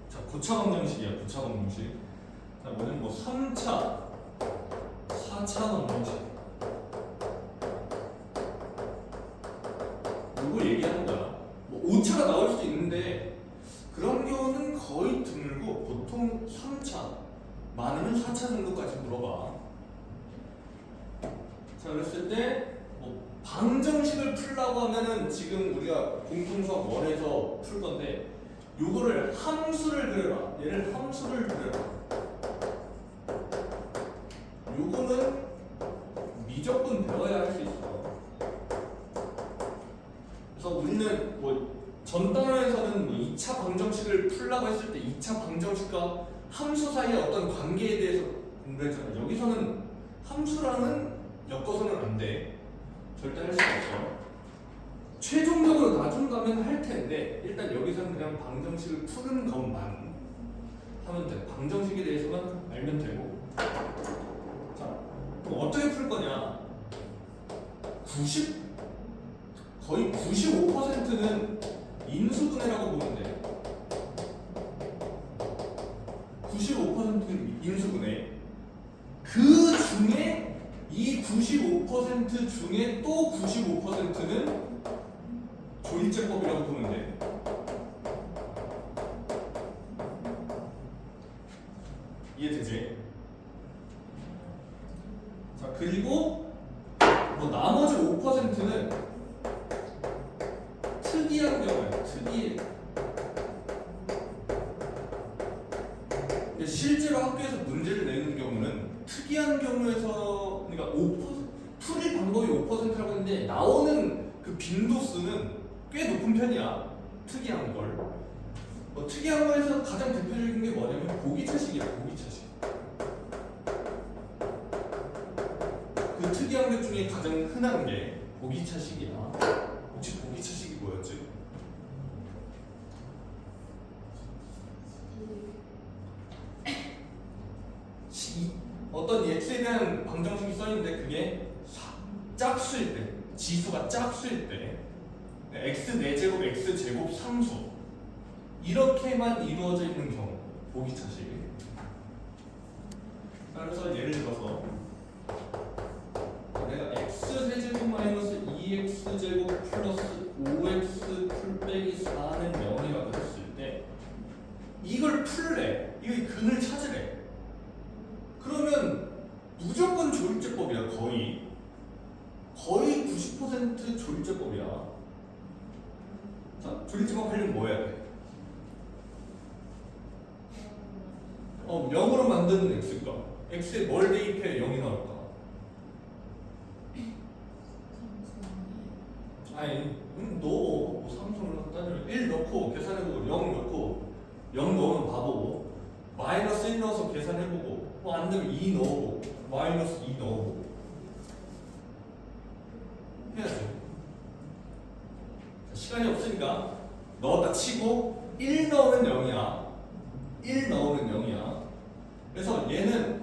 자, 고차 방정식이야. 고차 방정식. 자, 뭐냐면 뭐 3차, 4차 방정식. 이거 얘기하는 거야. 뭐 5차가 나올 수도 있는데 그런 경우는 거의 드물고 보통 3차, 많으면 4차 정도까지 물어봐. 자, 그랬을 때 뭐 방정식을 풀라고 하면은 지금 우리가 공통수학 1에서 풀 건데 요거를 함수를 그려라. 얘를 함수를 그려라. 요거는 무조건 배워야 할 수 있어. 그래서 우리는 뭐 전 단원에서는 뭐 2차 방정식을 풀라고 했을 때 2차 방정식과 함수 사이의 어떤 관계에 대해서 공부했잖아. 여기서는 함수랑은 엮어서는 안 돼. 절대 할 수가 없어. 최종적으로 나중 가면 할 텐데 일단 여기서는 그냥 방정식을 푸는 것만 하면 돼. 방정식에 대해서만 알면 되고. 자, 그럼 어떻게 풀 거냐? 거의 95%는 인수분해라고 보면 돼. 95%는 인수분해. 그 중에 이 95% 중에 또 95%는 조일제법이라고 보면 돼. 이해되지? 자, 그리고 뭐 나머지 5%는 특이한 경우야. 특이해. 실제로 학교에서 문제를 내는 경우는 특이한 경우에서 그러니까 5% 풀이 방법이 5%라고 했는데 나오는 그 빈도수는 꽤 높은 편이야. 특이한 걸. 뭐 특이한 거에서 가장 대표적인 게 뭐냐면 보기차식이야. 보기차식. 그 특이한 것 중에 가장 흔한 게 보기차식이야. 혹시 보기차식이 뭐였지? 어떤 x에 대한 방정식이 써있는데 그게 짝수일 때, 지수가 짝수일 때 x 4제곱, x 제곱 상수 이렇게만 이루어져 있는 경우 보기차식. 그래서 예를 들어서 내가 x 세제곱 마이너스 2x 제곱 플러스 5x 풀 빼기 4는 0이라고 했을 때 이걸 풀래. 이거 근을 찾으래. 그러면 무조건 조일제법이야. 거의 90% 조일제법이야. 자, 조일제법 하려면 뭐 해야 돼? 0으로 만드는 x가 x에 뭘 대입해 0이 나올까? 아니, 뭐 삼성을 따지면 1 넣고 계산해보고 0 넣고 0 넣으면 바보고 마이너스 1 넣어서 계산해보고 뭐 안 되면 2 넣어보고 마이너스 2 넣어보고 해야죠. 시간이 없으니까 넣었다 치고 1 넣으면 0이야. 1 넣으면 0이야. 그래서 얘는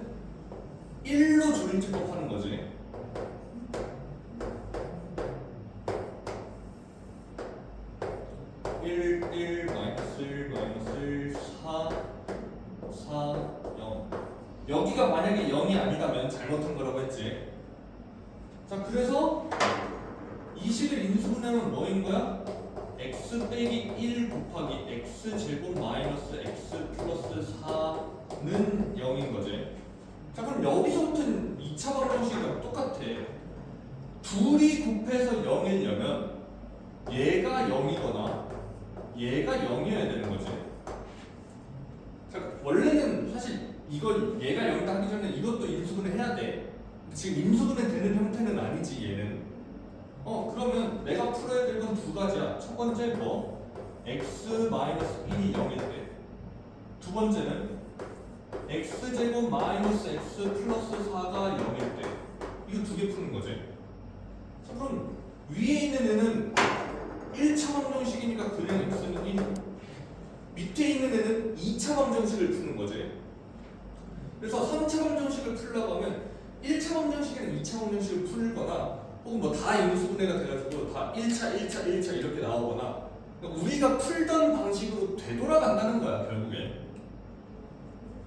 1로 조일제법 하는 거지. 1 마이너스 1 마이너스 1 4 0 여기가 만약에 0이 아니라면 잘못한 거라고 했지. 자, 그래서 이 식을 인수분해하면 뭐인 거야? x 빼기 1 곱하기 x 제곱 마이너스 x 플러스 4는 0인 거지. 자, 그럼 여기서부터는 2차 방정식이랑 똑같아. 둘이 곱해서 0이려면 얘가 0이거나 얘가 0이어야 되는 거지. 자, 원래는 사실 이걸 얘가 0이다 하기 전에 이것도 인수분해 해야 돼. 지금 인수분해 되는 형태는 아니지 얘는. 그러면 내가 풀어야 될 건 두 가지야. 첫 번째 뭐 x 마이너스 1이 0일 때, 두 번째는 x 제곱 마이너스 x 플러스 4가 0일 때. 이거 두 개 푸는 거지. 자, 그럼 위에 있는 애는 1차 방정식이니까 그냥 x는 1, 밑에 있는 애는 2차 방정식을 푸는 거지. 그래서 3차 방정식을 풀려고 하면 1차 방정식이랑 2차 방정식을 풀거나 혹은 뭐 다 인수분해가 돼가지고 다 1차, 1차, 1차 이렇게 나오거나 그러니까 우리가 풀던 방식으로 되돌아간다는 거야 결국에.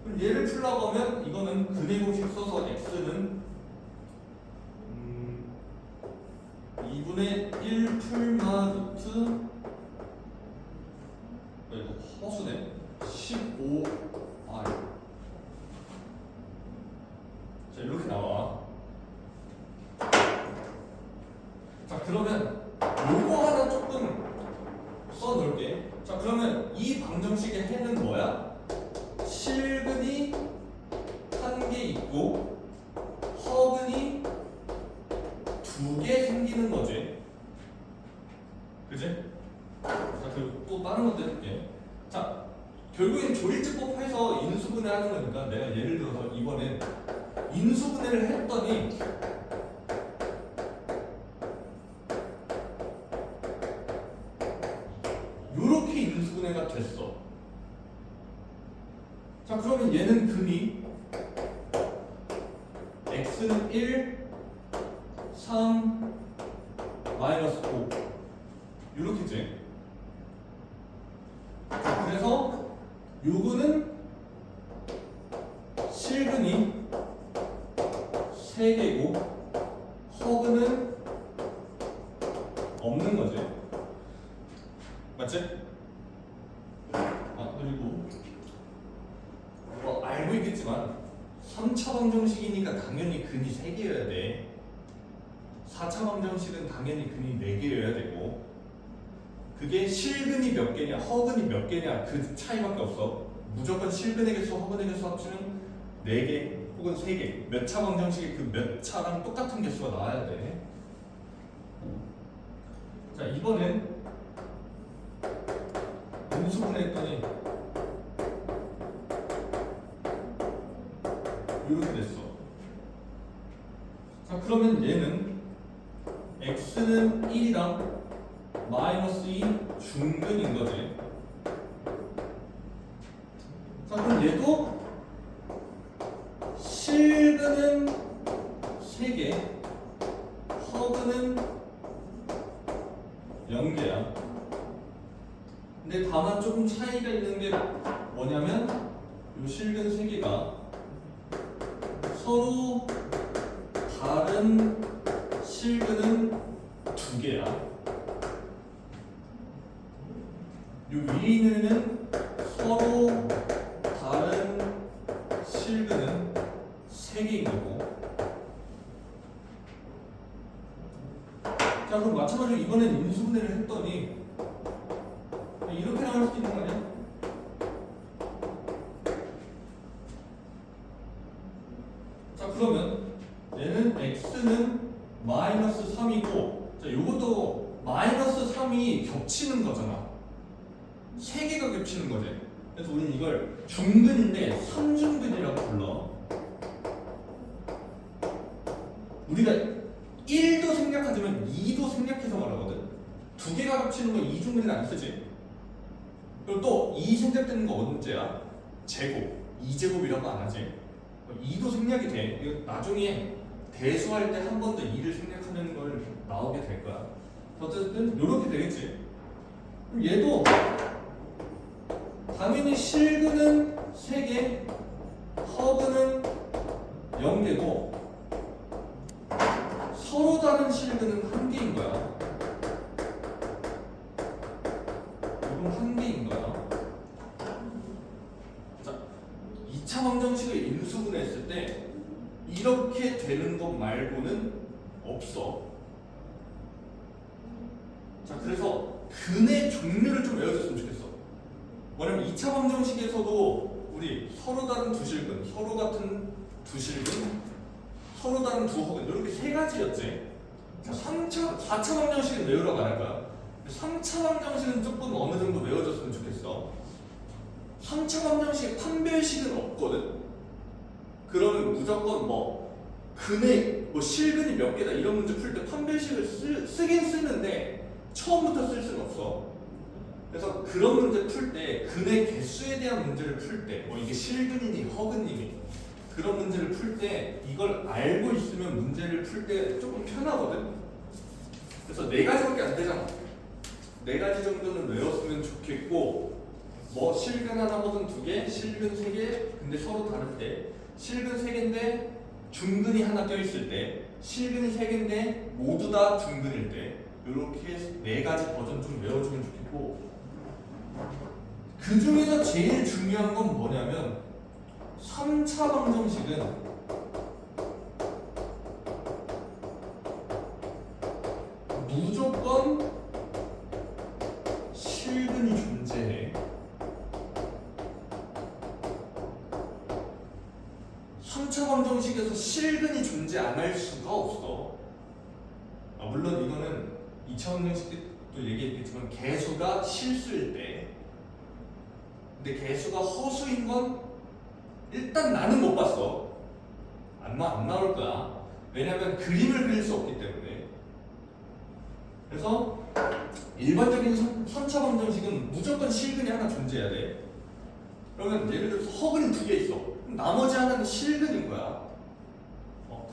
그럼 얘를 풀라고 하면 이거는 근의 공식 써서 x는 2분의 1 풀마 루트 이거 허수네 15r. 자 이렇게 나와. 자 그러면 요거 하나 조금 써놓을게. 자 그러면 이 방정식의 해는 뭐야? 실근이 한 개 있고 허근이 두 개 생기는 거지. 그지? 자 그리고 또 다른 것도 해볼게. 자 결국엔 조일제법 해서 인수분해 하는 거니까 내가 예를 들어서 이번엔 인수분해를 했더니 요렇게 인수분해가 됐어. 자 그러면 얘는 근이 x는 1, 3, 마이너스 5 요렇게지. 그래서 요거는 실근이 3개고 허근은 없는 거지. 맞지? 그리고 뭐 알고 있겠지만 3차 방정식이니까 당연히 근이 3개여야 돼. 4차 방정식은 당연히 근이 4개여야 되고 그게 실근이 몇 개냐 허근이 몇 개냐 그 차이밖에 없어. 무조건 실근의 개수 허근의 개수 합치면 4개 혹은 3개 몇 차 방정식이 그 몇 차랑 똑같은 개수가 나와야 돼. 자 이번엔 인수분해 했더니 이렇게 됐어. 자 그러면 얘는 x는 1이랑 마이너스 2 중근인 거지. 자 그럼 얘도 실근은 3개 허근은 0개야. 근데 다만 조금 차이가 있는 게 뭐냐면 요 실근 3개가 서로 다른 실근은 2개야. 요 위에 있는 애는 서로 다른 실근은 3개인 거고. 자 그럼 마찬가지로 이번엔 인수분해를 했더니 이렇게 나올 수 있는 거 아니야? 자 그러면 얘는 x는 마이너스 3이고 자 요것도 마이너스 3이 겹치는 거잖아. 3개가 겹치는 거지. 그래서 우리는 이걸 중근인데 3중근이라고 불러. 우리가 1도 생략하지만 2도 생략해서 말하거든. 2개가 겹치는 거 2중근은 안 쓰지. 그리고 또 2 생략되는 거 언제야? 제곱, 2제곱이라고 안 하지. 2도 생략이 돼. 이거 나중에 대수할 때 한 번 더 2를 생략하는 걸 나오게 될 거야. 어쨌든 이렇게 되겠지. 그럼 얘도 당연히 실근은 3개, 허근은 0개고 서로 다른 실근은 1개인 거야. 이건 1개인 거야. 자, 2차 방정식을 인수분해했을 때 이렇게 되는 것 말고는 없어. 자, 그래서 근의 종류를 좀 외워줬으면 좋겠어. 뭐냐면 2차 방정식에서도 우리 서로 다른 두 실근, 서로 같은 두 실근, 서로 다른 두 허근 이렇게 3가지였지. 자, 4차 방정식은 외우라고 안 할 거야. 3차 방정식은 조금 어느 정도 외워줬으면 좋겠어. 3차 방정식에 판별식은 없거든. 그러면 무조건 뭐 근의 뭐 실근이 몇 개다 이런 문제 풀 때 판별식을 쓰긴 쓰는데 처음부터 쓸 수는 없어. 그래서 그런 문제 풀 때 근의 개수에 대한 문제를 풀 때 뭐 이게 실근이니 허근이니 그런 문제를 풀 때 이걸 알고 있으면 문제를 풀 때 조금 편하거든. 그래서 4가지밖에 안 되잖아. 네 가지 정도는 외웠으면 좋겠고, 뭐 실근 하나 혹은 두 개, 실근 세 개, 근데 서로 다를 때, 실근 세 개인데 중근이 하나 껴있을 때, 실근 세 개인데 모두 다 중근일 때, 이렇게 네 가지 버전 좀 외워주면 좋겠고, 그 중에서 제일 중요한 건 뭐냐면 3차 방정식은 무조건 실근이 존재해. 3차 방정식에서 실근이 존재 안 할 수가 없어. 물론 이거는 2차 방정식 때도 얘기했겠지만 개수가 실수일 때, 근데 개수가 허수인 건 일단 나는 못 봤어. 안 나올 거야. 왜냐면 그림을 그릴 수 없기 때문에. 그래서 일반적인 3차 방정식은 무조건 실근이 하나 존재해야 돼. 그러면 예를 들어서 허근이 두 개 있어. 그럼 나머지 하나는 실근인 거야.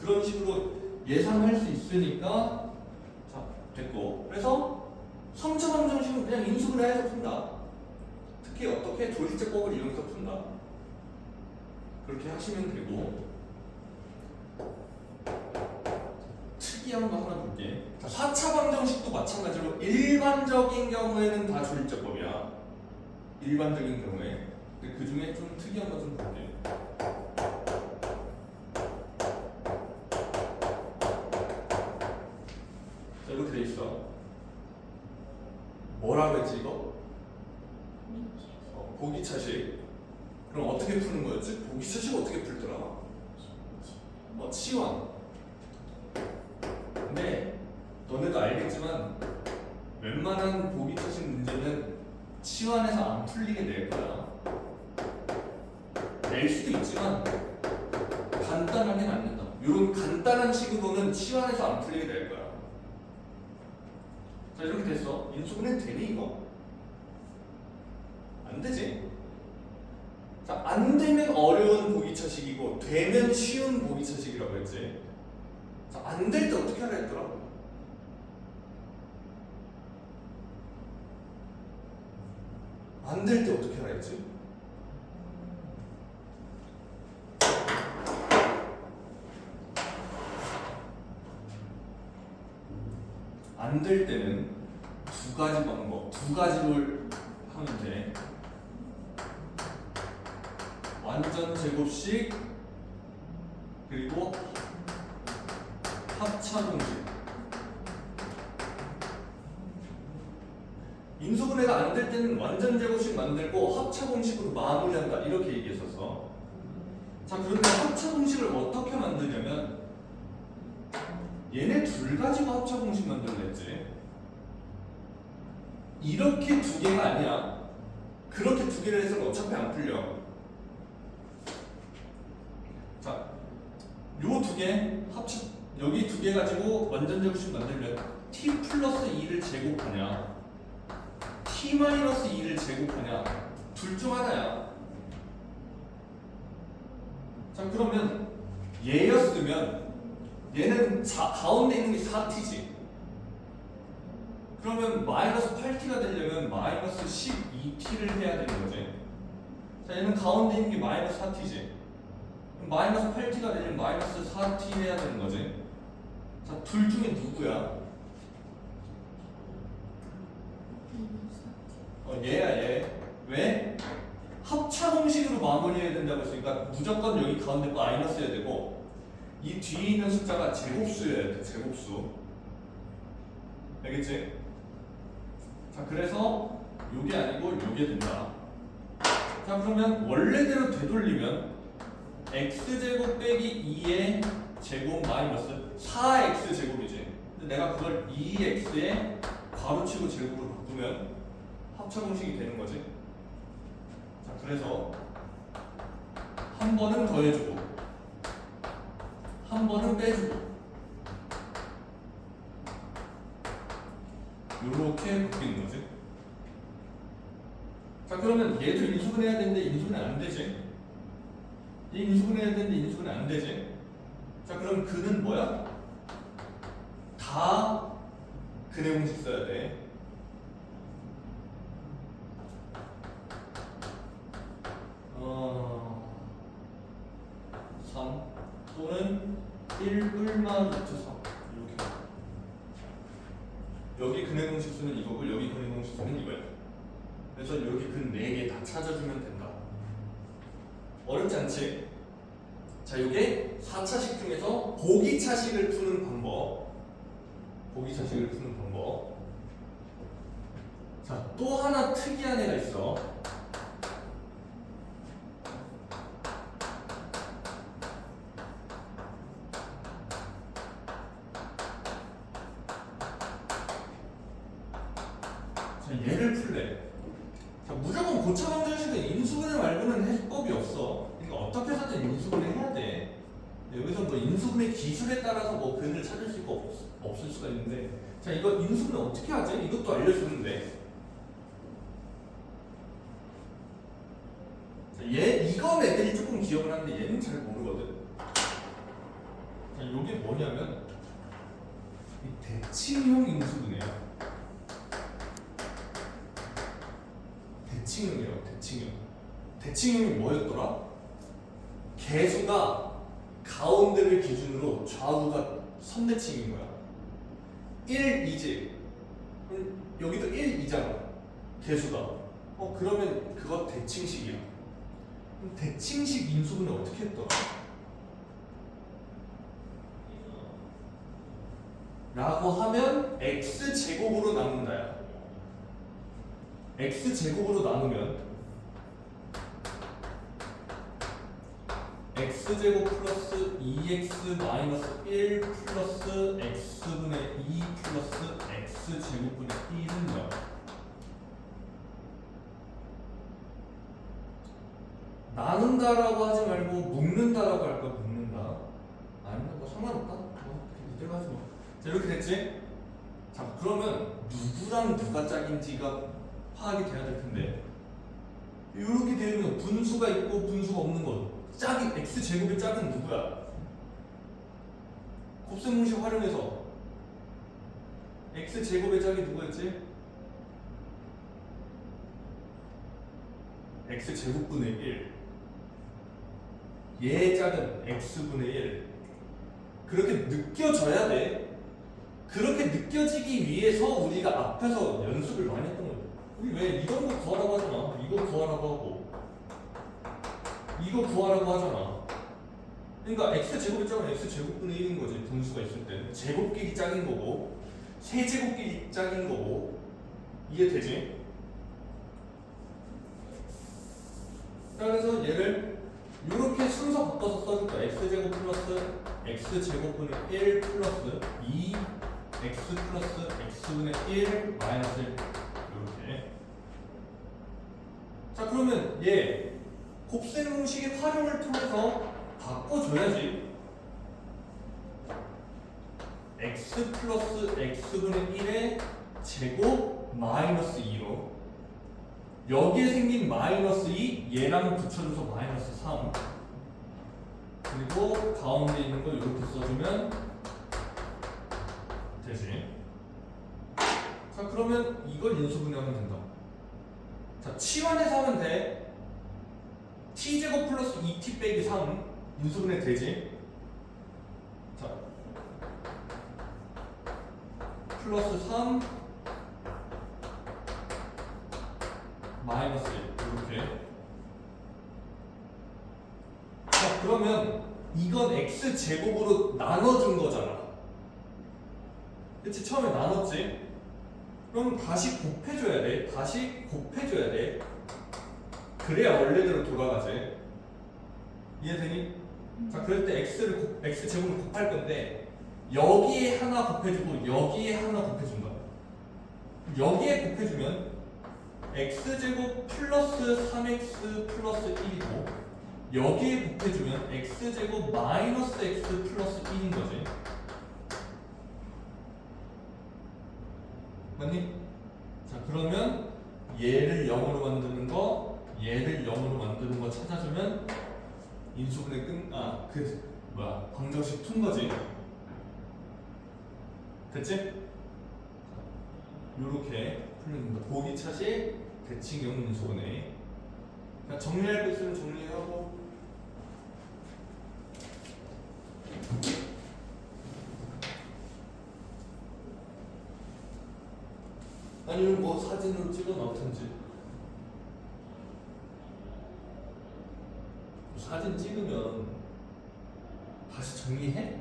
그런 식으로 예상할 수 있으니까 자, 됐고. 그래서 3차 방정식은 그냥 인수분해해서 푼다. 특히 어떻게 조리제법을 이용해서 푼다. 그렇게 하시면 되고, 특이한 거 하나 볼게. 자, 4차 방정식도 마찬가지로 일반적인 경우에는 다 조리제법이야. 일반적인 경우에. 근데 그 중에 좀 특이한 거 좀 볼게. 자, 이렇게 돼 있어. 뭐라고 했지 이거? 보기차식. 그럼 어떻게 푸는 거였지? 보기차식 어떻게 풀더라? 치환. 근데 너네도 알겠지만 웬만한 보기차식 문제는 치환해서 안 풀리게 낼 거야. 낼 수도 있지만 간단하게는 안 된다. 이런 간단한 식으로는 치환해서 안 풀리게 낼 거야. 자, 이렇게 됐어. 인수분해 되니 이거? 안 되지? 자, 안 되면 어려운 보기차식이고 되면 쉬운 보기차식이라고 했지. 자, 안 될 때 어떻게 하라 했더라? 안 될 때 어떻게 하라 했지? 안 될 때는 두 가지 방법, 두 가지를 하면 돼. 완전 제곱식 그리고 합차 공식. 인수분해가 안 될 때는 완전 제곱식 만들고 합차 공식으로 마무리한다 이렇게 얘기했었어. 자, 그런데 합차 공식을 어떻게 만드냐면 얘네 둘 가지고 합차 공식 만들려 했지. 이렇게 두 개가 아니야. 그렇게 두 개를 해서는 어차피 안 풀려. 자, 요 두 개 합쳐, 여기 두 개 가지고 완전 제곱식 만들면 t 플러스 2를 제곱하냐 t 마이너스 2를 제곱하냐 둘 중 하나야. 자, 그러면 얘였으면 얘는 가운데 있는 게 4t지. 그러면 마이너스 8t가 되려면 마이너스 12t를 해야 되는 거지. 자, 얘는 가운데 있는 게 마이너스 4t지. 마이너스 8t가 되려면 마이너스 4t 해야 되는 거지. 자, 둘 중에 누구야? 얘야 얘. 왜? 합차 공식으로 마무리해야 된다고 했으니까 무조건 여기 가운데 마이너스여야 되고 이 뒤에 있는 숫자가 제곱수여야 돼. 제곱수. 알겠지? 자, 그래서 요게 아니고 요게 된다. 자, 그러면 원래대로 되돌리면 x제곱 빼기 2의 제곱 마이너스 4x제곱이지. 근데 내가 그걸 2x에 괄호치고 제곱으로 바꾸면 합차 공식이 되는 거지. 자, 그래서 한 번은 더해주고 한 번은 빼주고 요렇게 바뀌는 거지. 자, 그러면 얘도 인수분해야 되는데 인수분해 안 되지. 이 인수분해야 되는데 인수분해 안 되지. 자, 그럼 그는 뭐야? 다 근해 공식 써야 돼. 하나부터 3 이렇게. 여기 근의 공식수는 이거고 여기 근의 공식수는 이거야. 그래서 여기 근 4개 다 찾아주면 된다. 어렵지 않지? 자, 이게 4차식 중에서 보기차식을 푸는 방법. 보기차식을 푸는 방법. 자, 또 하나 특이한 애가 있어. 자, 얘를 풀래. 자, 무조건 고차방정식은 인수분해 말고는 해법이 없어. 그러니까 어떻게 해서든 인수분해 해야 돼. 여기서 뭐 인수분해 기술에 따라서 뭐 근을 찾을 수가 없을 수가 있는데, 자, 이거 인수분해 어떻게 하지? 이것도 알려주는데. 자, 이건 애들이 조금 기억을 하는데 얘는 잘 모르거든. 자, 이게 뭐냐면 이 대칭형 인수분해야. 대칭형이라고. 대칭형이 뭐였더라? 개수가 가운데를 기준으로 좌우가 선대칭인 거야. 1, 2지. 그럼 여기도 1, 2잖아. 개수가. 그러면 그거 대칭식이야. 그럼 대칭식 인수분해 어떻게 했더라? 라고 하면 x제곱으로 나눈다야. x제곱으로 나누면 x제곱 플러스 2x 마이너스 1 플러스 x분의 2 플러스 x제곱분의 1은 뭐야? 나눈다라고 하지 말고 묶는다라고 할까? 묶는다. 아니면 뭐 상관없다. 이대로 하지 뭐. 자, 이렇게 됐지? 자, 그러면 누구랑 누가 짝인지가 파악이 돼야 될 텐데, 이렇게 되면 분수가 있고 분수가 없는 거. 짝이 x제곱의 짝은 누구야? 곱셈 공식 활용해서 x제곱의 짝이 누구였지? x제곱분의 1. 얘의 짝은 x분의 1. 그렇게 느껴져야 돼. 그렇게 느껴지기 위해서 우리가 앞에서 연습을 많이 했던 거야. 우리 왜 이런 거 구하라고 하잖아. 이거 구하라고 하고 이거 구하라고 하잖아. 그러니까 x제곱의 짝은 x제곱분의 1인 거지. 분수가 있을 때 제곱끼리 짝인 거고 세제곱끼리 짝인 거고. 이해되지? 자, 그래서 얘를 이렇게 순서 바꿔서 써줄 거야. x제곱 플러스 x제곱분의 1 플러스 2 x 플러스 x분의 1 마이너스 1 이렇게. 자, 그러면 얘 곱셈 공식의 활용을 통해서 바꿔줘야지. x 플러스 x분의 1의 제곱 마이너스 2로 여기에 생긴 마이너스 2 얘랑 붙여줘서 마이너스 3 그리고 가운데 있는 걸 이렇게 써주면 되지. 자, 그러면 이걸 인수분해하면 된다. 자, 치환해서 하면 돼. t제곱 플러스 2t 빼기 3 인수분해 되지. 자, 플러스 3 마이너스 1 이렇게. 자, 그러면 이건 x제곱으로 나눠준 거잖아. 그치? 처음에 나눴지? 그럼 다시 곱해줘야 돼. 다시 곱해줘야 돼. 그래야 원래대로 돌아가지. 이해되니? 자, 그럴 때 x제곱을 곱할 건데 여기에 하나 곱해주고 여기에 하나 곱해준다. 여기에 곱해주면 x제곱 플러스 3x 플러스 1이고 여기에 곱해주면 x제곱 마이너스 x 플러스 1인 거지. 맞니? 자, 그러면 얘를 0으로 만드는 거, 얘를 0으로 만드는 거 찾아주면 인수분해 방정식 푼 거지. 됐지? 요렇게 풀는 거. 보기차식 대칭형 인수분해. 정리할 거 있으면 정리하고. 아니면 뭐 사진으로 찍어 넣든지. 사진 찍으면 다시 정리해?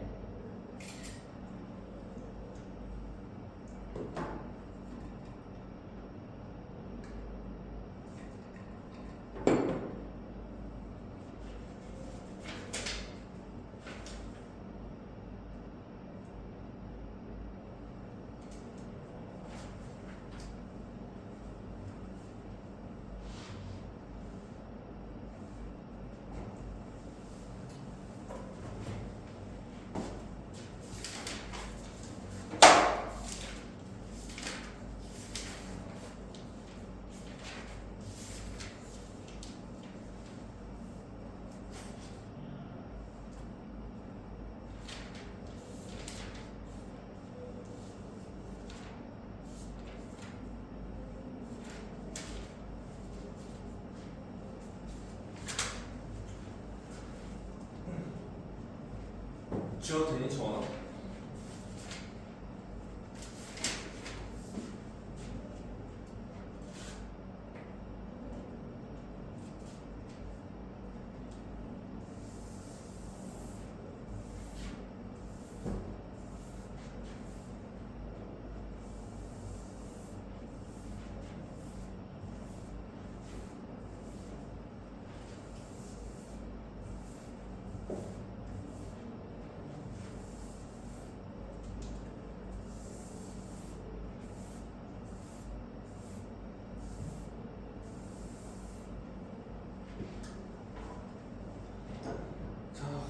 지워도 되니 정원아?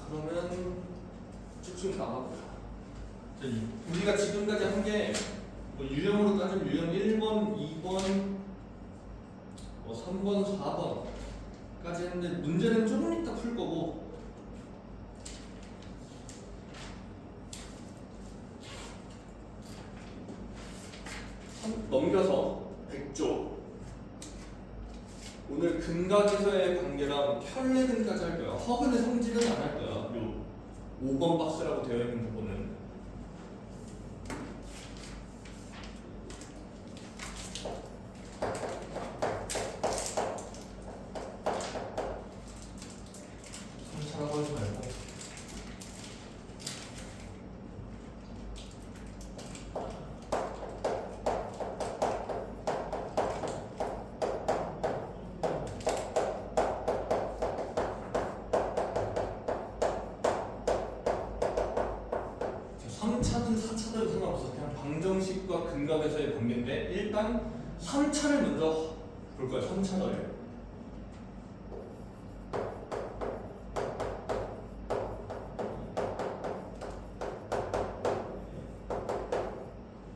그러면 쭉쭉 나가보자. 우리가 지금까지 한 게 뭐 유형으로 따지면 유형 1번, 2번, 3번, 4번까지 했는데 문제는 조금 이따 풀 거고 넘겨서 100조 오늘 근각에서의 관계랑 혈례근까지 할 거야. 허근의 성질은 안 할 거야. 요 5번 박스라고 되어 있는 부분은. 삼차라고 하지 말고. 방정식과 근각에서의 관계인데 일단 3차를 먼저 볼 거야. 3차를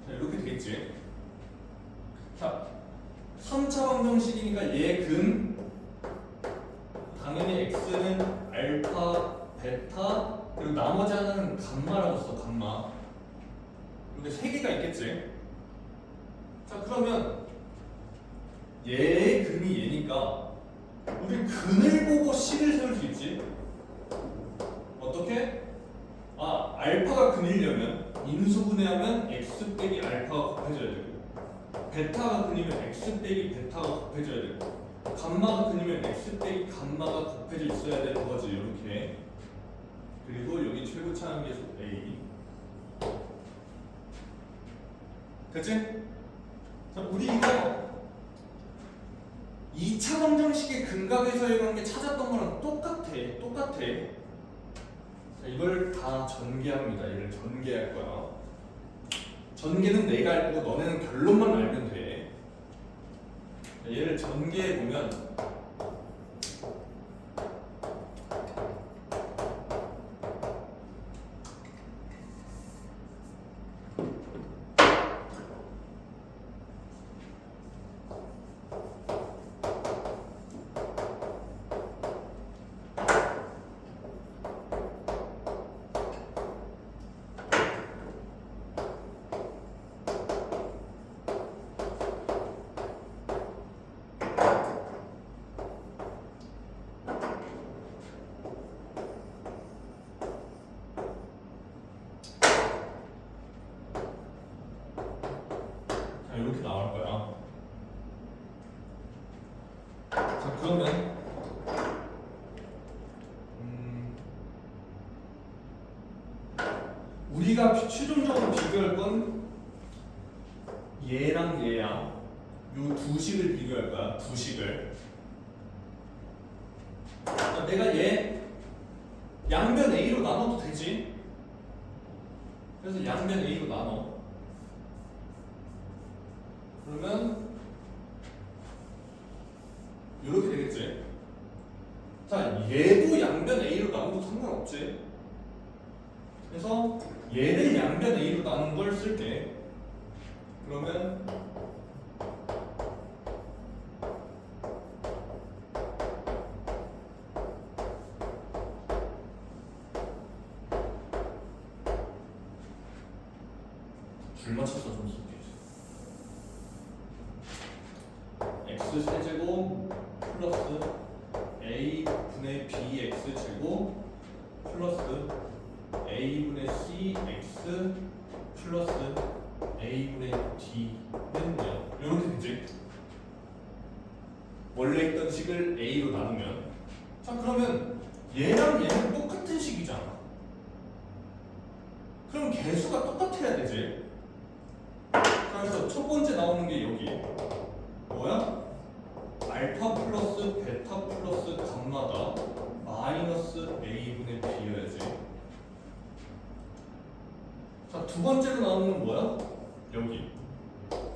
이렇게 되겠지. 자, 3차 방정식이니까 얘 근 당연히 x는 알파, 베타 그리고 나머지 하나는 감마라고 써. 감마. 이렇게 세 개가 있겠지. 자, 그러면 얘의 근이 얘니까 우리 근을 보고 식을 세울 수 있지. 어떻게? 알파가 근이려면 인수분해하면 x 빼기 알파가 곱해져야 되고 베타가 근이면 x 빼기 베타가 곱해져야 되고 감마가 근이면 x 빼기 감마가 곱해져 있어야 되는 거지. 이렇게. 그리고 여기 최고차항 계속 a. 됐지? 자, 우리 이거 2차 방정식의 근각에서의 관계 찾았던 거랑 똑같아. 자, 이걸 다 전개합니다. 얘를 전개할 거야. 전개는 내가 알 거고 너네는 결론만 알면 돼. 자, 얘를 전개해 보면 우리가 최종적으로 비교할 건 얘랑 얘야. 요 두 식을 비교할 거야. 두 식을. 내가 얘 양변 A로 나눠도 되지. 그래서 양변 A로 나눠. 그러면 이렇게 되겠지. 자, 얘도 양변 A로 나눠도 상관없지. 그래서 얘를 양변 A로 나눈 걸 쓸게. 그러면 줄 맞춰서 좀 쓸게. x 세제곱 플러스 a분의 bx 제곱 플러스 a분의 cx 플러스 a분의 d는 0 이렇게 되지. 원래 있던 식을 a로 나누면 자 그러면 얘랑 얘는 똑같은 식이잖아. 그럼 개수가 똑같아야 되지. 그래서 첫 번째 나오는 게 여기 뭐야? 알파 플러스 베타 플러스 감마가 마이너스 a분의 b여야지. 자, 두 번째로 나오는 건 뭐야? 여기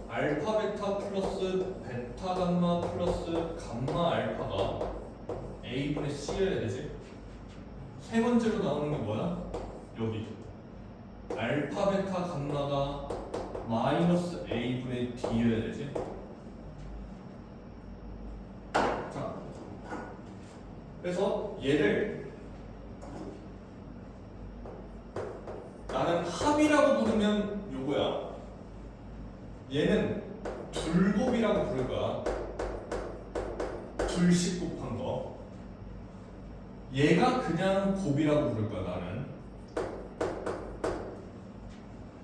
알파 베타 플러스 베타 감마 플러스 감마 알파가 a분의 c여야 되지. 세 번째로 나오는 게 뭐야? 여기 알파 베타 감마가 마이너스 a분의 d여야 되지. 자, 그래서 얘를 나는 합이라고 부르면 요거야. 얘는 둘곱이라고 부를 거야. 둘씩 곱한 거. 얘가 그냥 곱이라고 부를 거야 나는.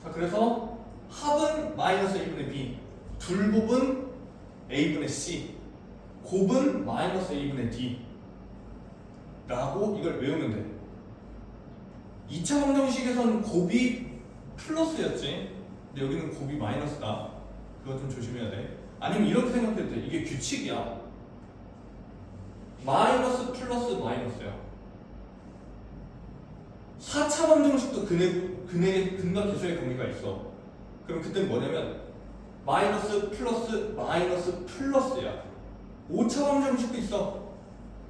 자, 그래서 합은 마이너스 a분의 b, 둘곱은 a분의 c, 곱은 마이너스 a분의 d 라고 이걸 외우면 돼. 2차 방정식에서는 곱이 플러스였지. 근데 여기는 곱이 마이너스다. 그거 좀 조심해야 돼. 아니면 이렇게 생각해도 돼. 이게 규칙이야. 마이너스 플러스 마이너스야. 4차 방정식도 근과 계수의 범위가 있어. 그럼 그때는 뭐냐면 마이너스 플러스 마이너스 플러스야. 5차 방정식도 있어.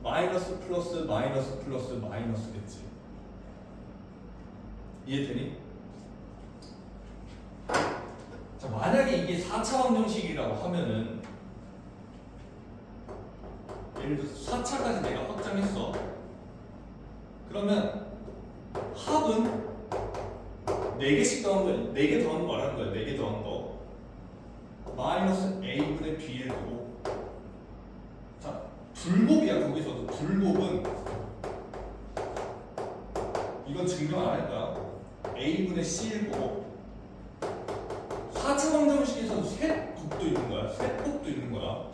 마이너스 플러스 마이너스 플러스 마이너스겠지. 이해되니? 자, 만약에 이게 4차 방정식이라고 하면은 예를 들어서 4차까지 내가 확장했어. 그러면 합은 4개씩 더한 거, 4개 더한 거 말하는 거야. 4개 더한 거. 마이너스 a분의 b를 두고. 자, 둘곱이야. 거기서도 둘곱은 이건 증명 안 할 거야. a분의 c일 거고. 4차 방정식에서도 셋곱도 있는 거야. 셋곱도 있는 거야.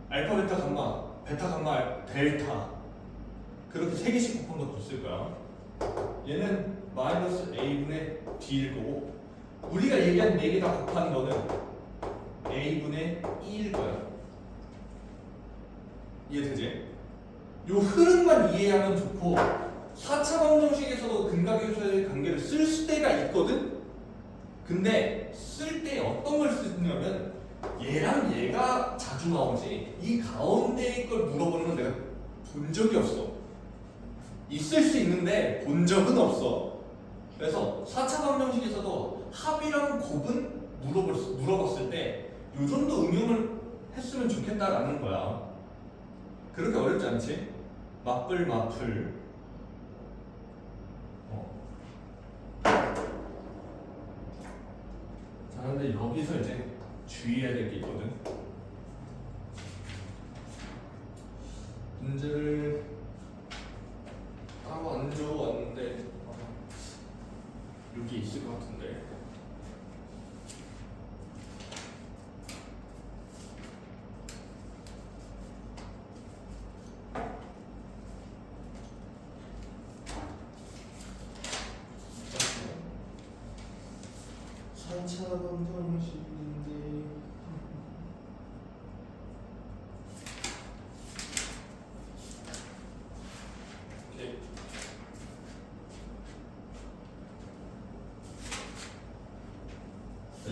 알파, 베타, 감마, 베타, 감마, 델타. 그렇게 3개씩 곱한 것도 있을 거야. 얘는 마이너스 a분의 d일 거고, 우리가 얘기한 4개 다 곱한 거는 a분의 2일 거야. 이해되지? 요 흐름만 이해하면 좋고, 4차 방정식에서도 근과 계수의 관계를 쓸 때가 있거든? 근데 쓸 때 어떤 걸 쓰냐면 얘랑 얘가 자주 나오지 이 가운데의 걸 물어보는 건 내가 본 적이 없어. 있을 수 있는데 본 적은 없어. 그래서 4차 방정식에서도 합이랑 곱은 물어봤을 때 요 정도 응용을 했으면 좋겠다라는 거야. 그렇게 어렵지 않지? 맞불. 자, 근데 여기서 이제 주의해야 될 게 있거든. 문제를 따로 안 적어왔는데 여기 있을 것 같은데.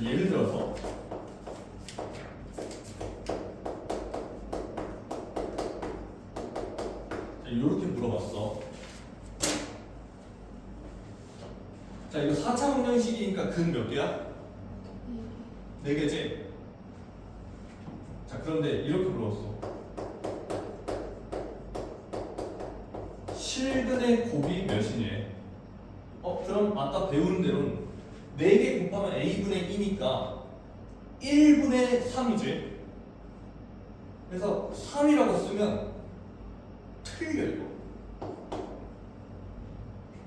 자, 예를 들어서 자, 이렇게 물어봤어. 자, 이거 4차 방정식이니까 근 몇 개야? 4개지? 자, 그런데 이렇게 물어봤어. 실근의 곱이 몇이니? 그럼 아까 배운 대로는 4개 곱하면 a분의 2니까 1분의 3이지. 그래서 3이라고 쓰면 틀려 이거.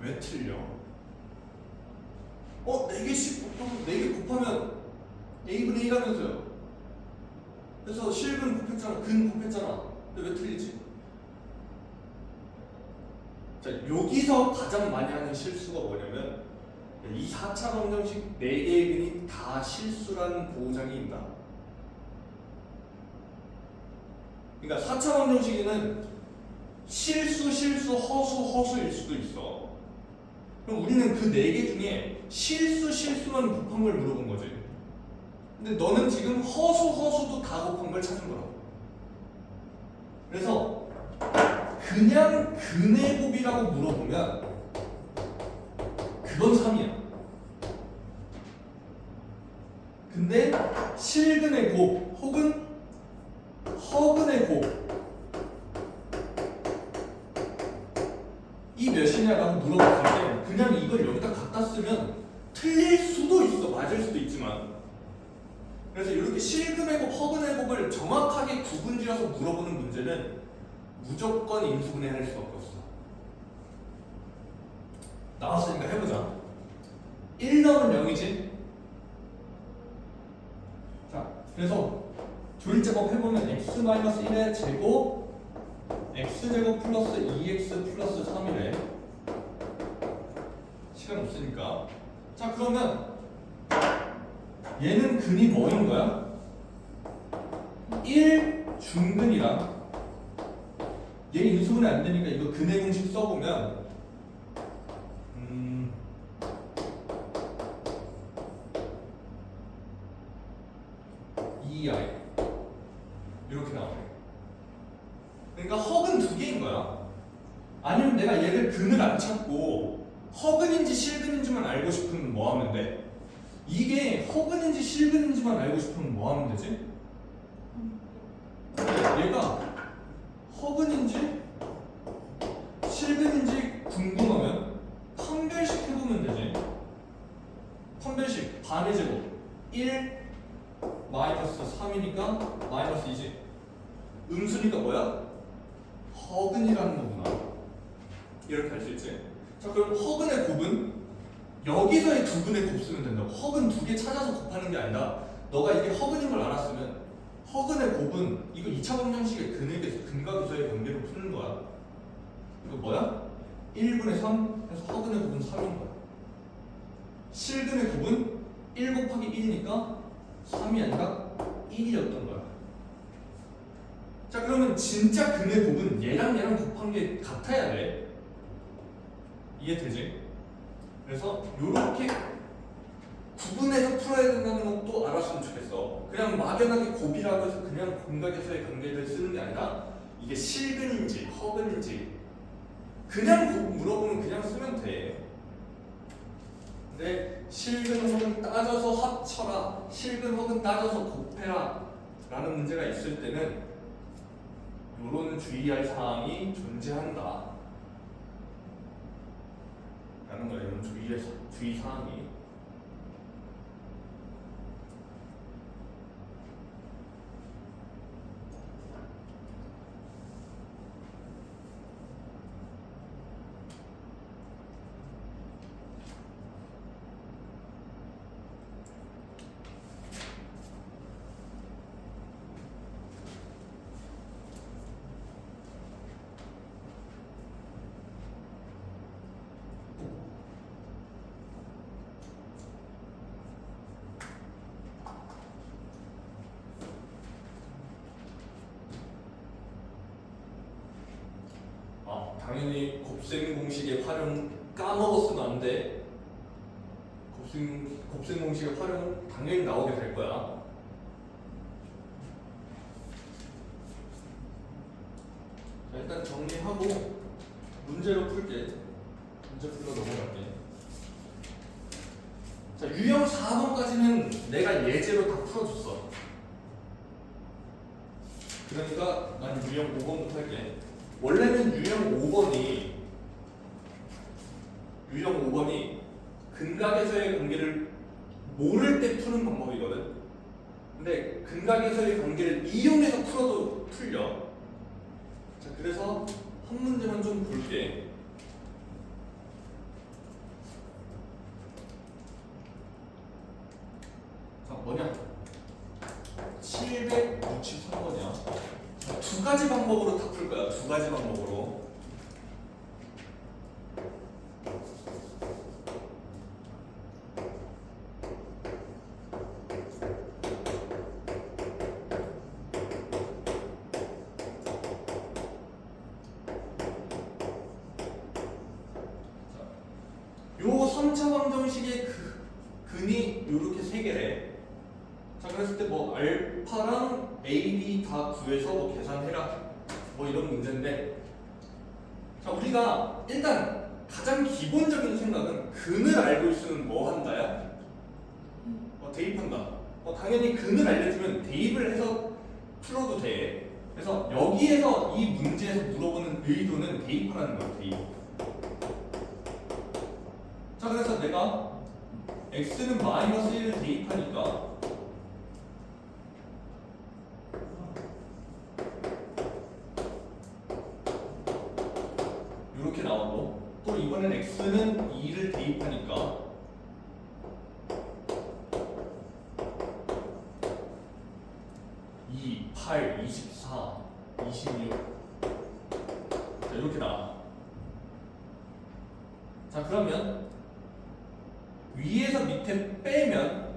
왜 틀려? 4개씩 곱하면 4개 곱하면 a분의 1하면서요. 그래서 실근 곱했잖아. 근 곱했잖아. 근데 왜 틀리지? 자, 여기서 가장 많이 하는 실수가 뭐냐면 이 4차 방정식 4개의 근이 다 실수라는 보장이 있다. 그러니까 4차 방정식에는 실수, 허수일 수도 있어. 그럼 우리는 그 4개 중에 실수만 곱한 걸 물어본 거지. 근데 너는 지금 허수도 다 곱한 걸 찾은 거라고. 그래서 그냥 근의 곱이라고 물어보면 그건 3이야. 근데 실근의 곱 혹은 허근의 곱 이 몇이냐라고 물어봤을 때 그냥 이걸 여기다 갖다 쓰면 틀릴 수도 있어. 맞을 수도 있지만. 그래서 이렇게 실근의 곱, 허근의 곱을 정확하게 구분지어서 물어보는 문제는 무조건 인수분해할 수밖에 없어. 나왔으니까 해보자. 1 넣으면 0이지? 자, 그래서 조일제법 해보면 x-1의 제곱 x제곱 플러스 2x 플러스 3이래. 시간 없으니까. 자, 그러면 얘는 근이 뭐인 거야? 1 중근이랑 얘 인수분해 안 되니까 이거 근의 공식 써보면 2i 이렇게 나오네. 그러니까 허근 2개인 거야. 아니면 내가 얘를 근을 안 찾고 허근인지 실근인지만 알고 싶으면 뭐 하면 돼? 이게 허근인지 실근인지만 알고 싶으면 뭐 하면 되지? 얘가 허근인지 실근인지 궁금하면 판별식 해보면 되지. 판별식 반의 제곱 1 마이너스 3이니까 마이너스 2지. 음수니까 뭐야? 허근이라는 거구나. 이렇게 할 수 있지. 자, 그럼 허근의 곱은 여기서의 두 근의 곱 쓰면 된다고. 허근 2개 찾아서 곱하는 게 아니라 너가 이게 허근인 걸 알았으면 허근의 곱은 이거 2차 방정식의 근과 기서의 관계로 푸는 거야. 이거 뭐야? 1분의 3 해서 허근의 곱은 3인 거야. 실근의 곱은 1 곱하기 1이니까 3이 아니라 1이었던 거야. 자, 그러면 진짜 근의 곱은 얘랑 곱한 게 같아야 돼. 이해되지? 그래서 요렇게 구분해서 풀어야 된다는 것도 알았으면 좋겠어. 그냥 막연하게 곱이라고 해서 그냥 공각에서의 관계를 쓰는 게 아니라 이게 실근인지 허근인지 그냥 곱 물어보면 그냥 쓰면 돼. 근데 실근 혹은 따져서 합쳐라, 실근 혹은 따져서 곱해라 라는 문제가 있을 때는 요런 주의할 사항이 존재한다 라는 거예요. 이런 주의 사항이. 당연히 곱셈 공식의 활용 까먹었으면 안 돼. 곱셈 공식의 활용은 당연히 나오게 될 거야. 자, 일단 정리하고 문제로 풀게. 문제 풀러 넘어갈게. 자, 유형 4번까지는 내가 예제로 다 풀어줬어. 그러니까 난 유형 5번부터 할게. 원래는 유형 5번이 근각에서의 관계를 모를 때 푸는 방법이거든. 근데 근각에서의 관계를 이용해서 풀어도 풀려. 자, 그래서 한 문제만 좀 볼게. 자, 뭐냐? 763번이야. 두 가지 방법으로 다 풀 거야. 두 가지 방법으로. 요 3차 방정식의 근이 요렇게 세 개래. 자, 그랬을 때 뭐 알파랑 A, B 다 구해서 뭐 계산해라. 뭐 이런 문제인데. 자, 우리가 일단 가장 기본적인 생각은 근을 알고 있으면 뭐 한다야? 대입한다. 당연히 근을 알려주면 대입을 해서 풀어도 돼. 그래서 여기에서 이 문제에서 물어보는 의도는 대입하라는 거야. 대입. 자, 그래서 내가 x는 마이너스 1을 대입하니까 이렇게 나오고, 또 이번엔 x는 2를 대입하니까 2, 8, 24, 26. 자, 이렇게 나와. 자, 그러면 위에서 밑에 빼면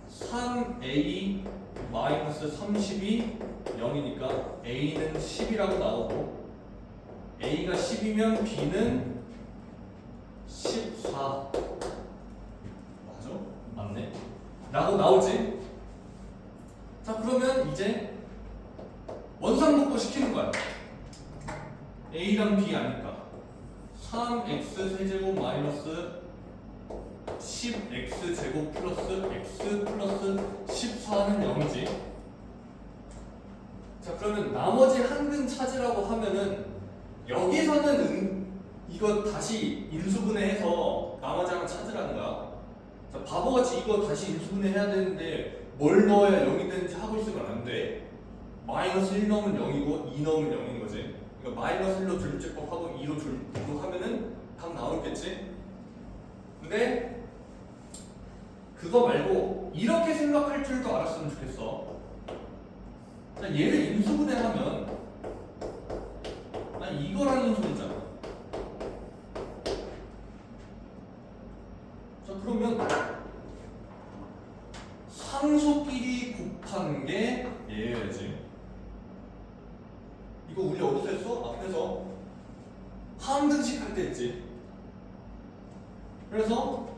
3a 마이너스 30이 0이니까 a는 10이라고 나오고, a가 10이면 b는 14. 맞아? 맞네. 라고 나오지? 자, 그러면 이제 원상복구 시키는 거야. a랑 b 아니까 3x 세제곱 마이너스 10x 제곱 플러스 x 플러스 14는 0이지. 자, 그러면 나머지 한 근 찾으라고 하면은 여기서는 이거 다시 인수분해해서 나머지 하나 찾으라는 거야. 자, 바보같이 이거 다시 인수분해해야 되는데 뭘 넣어야 0이 되는지 하고 있으면 안 돼. 마이너스 1 넣으면 0이고 2 넣으면 0인 거지. 그러니까 마이너스 1로 조립제법 하고 2로 조립제법 하면은 답 나오겠지. 근데 그거 말고 이렇게 생각할 줄도 알았으면 좋겠어. 자, 얘를 인수분해하면 이거라는 소리잖아. 자, 그러면 상수끼리 곱하는 게 얘야지. 이거 우리 어디서 했어? 앞에서 함등식 할 때 했지. 그래서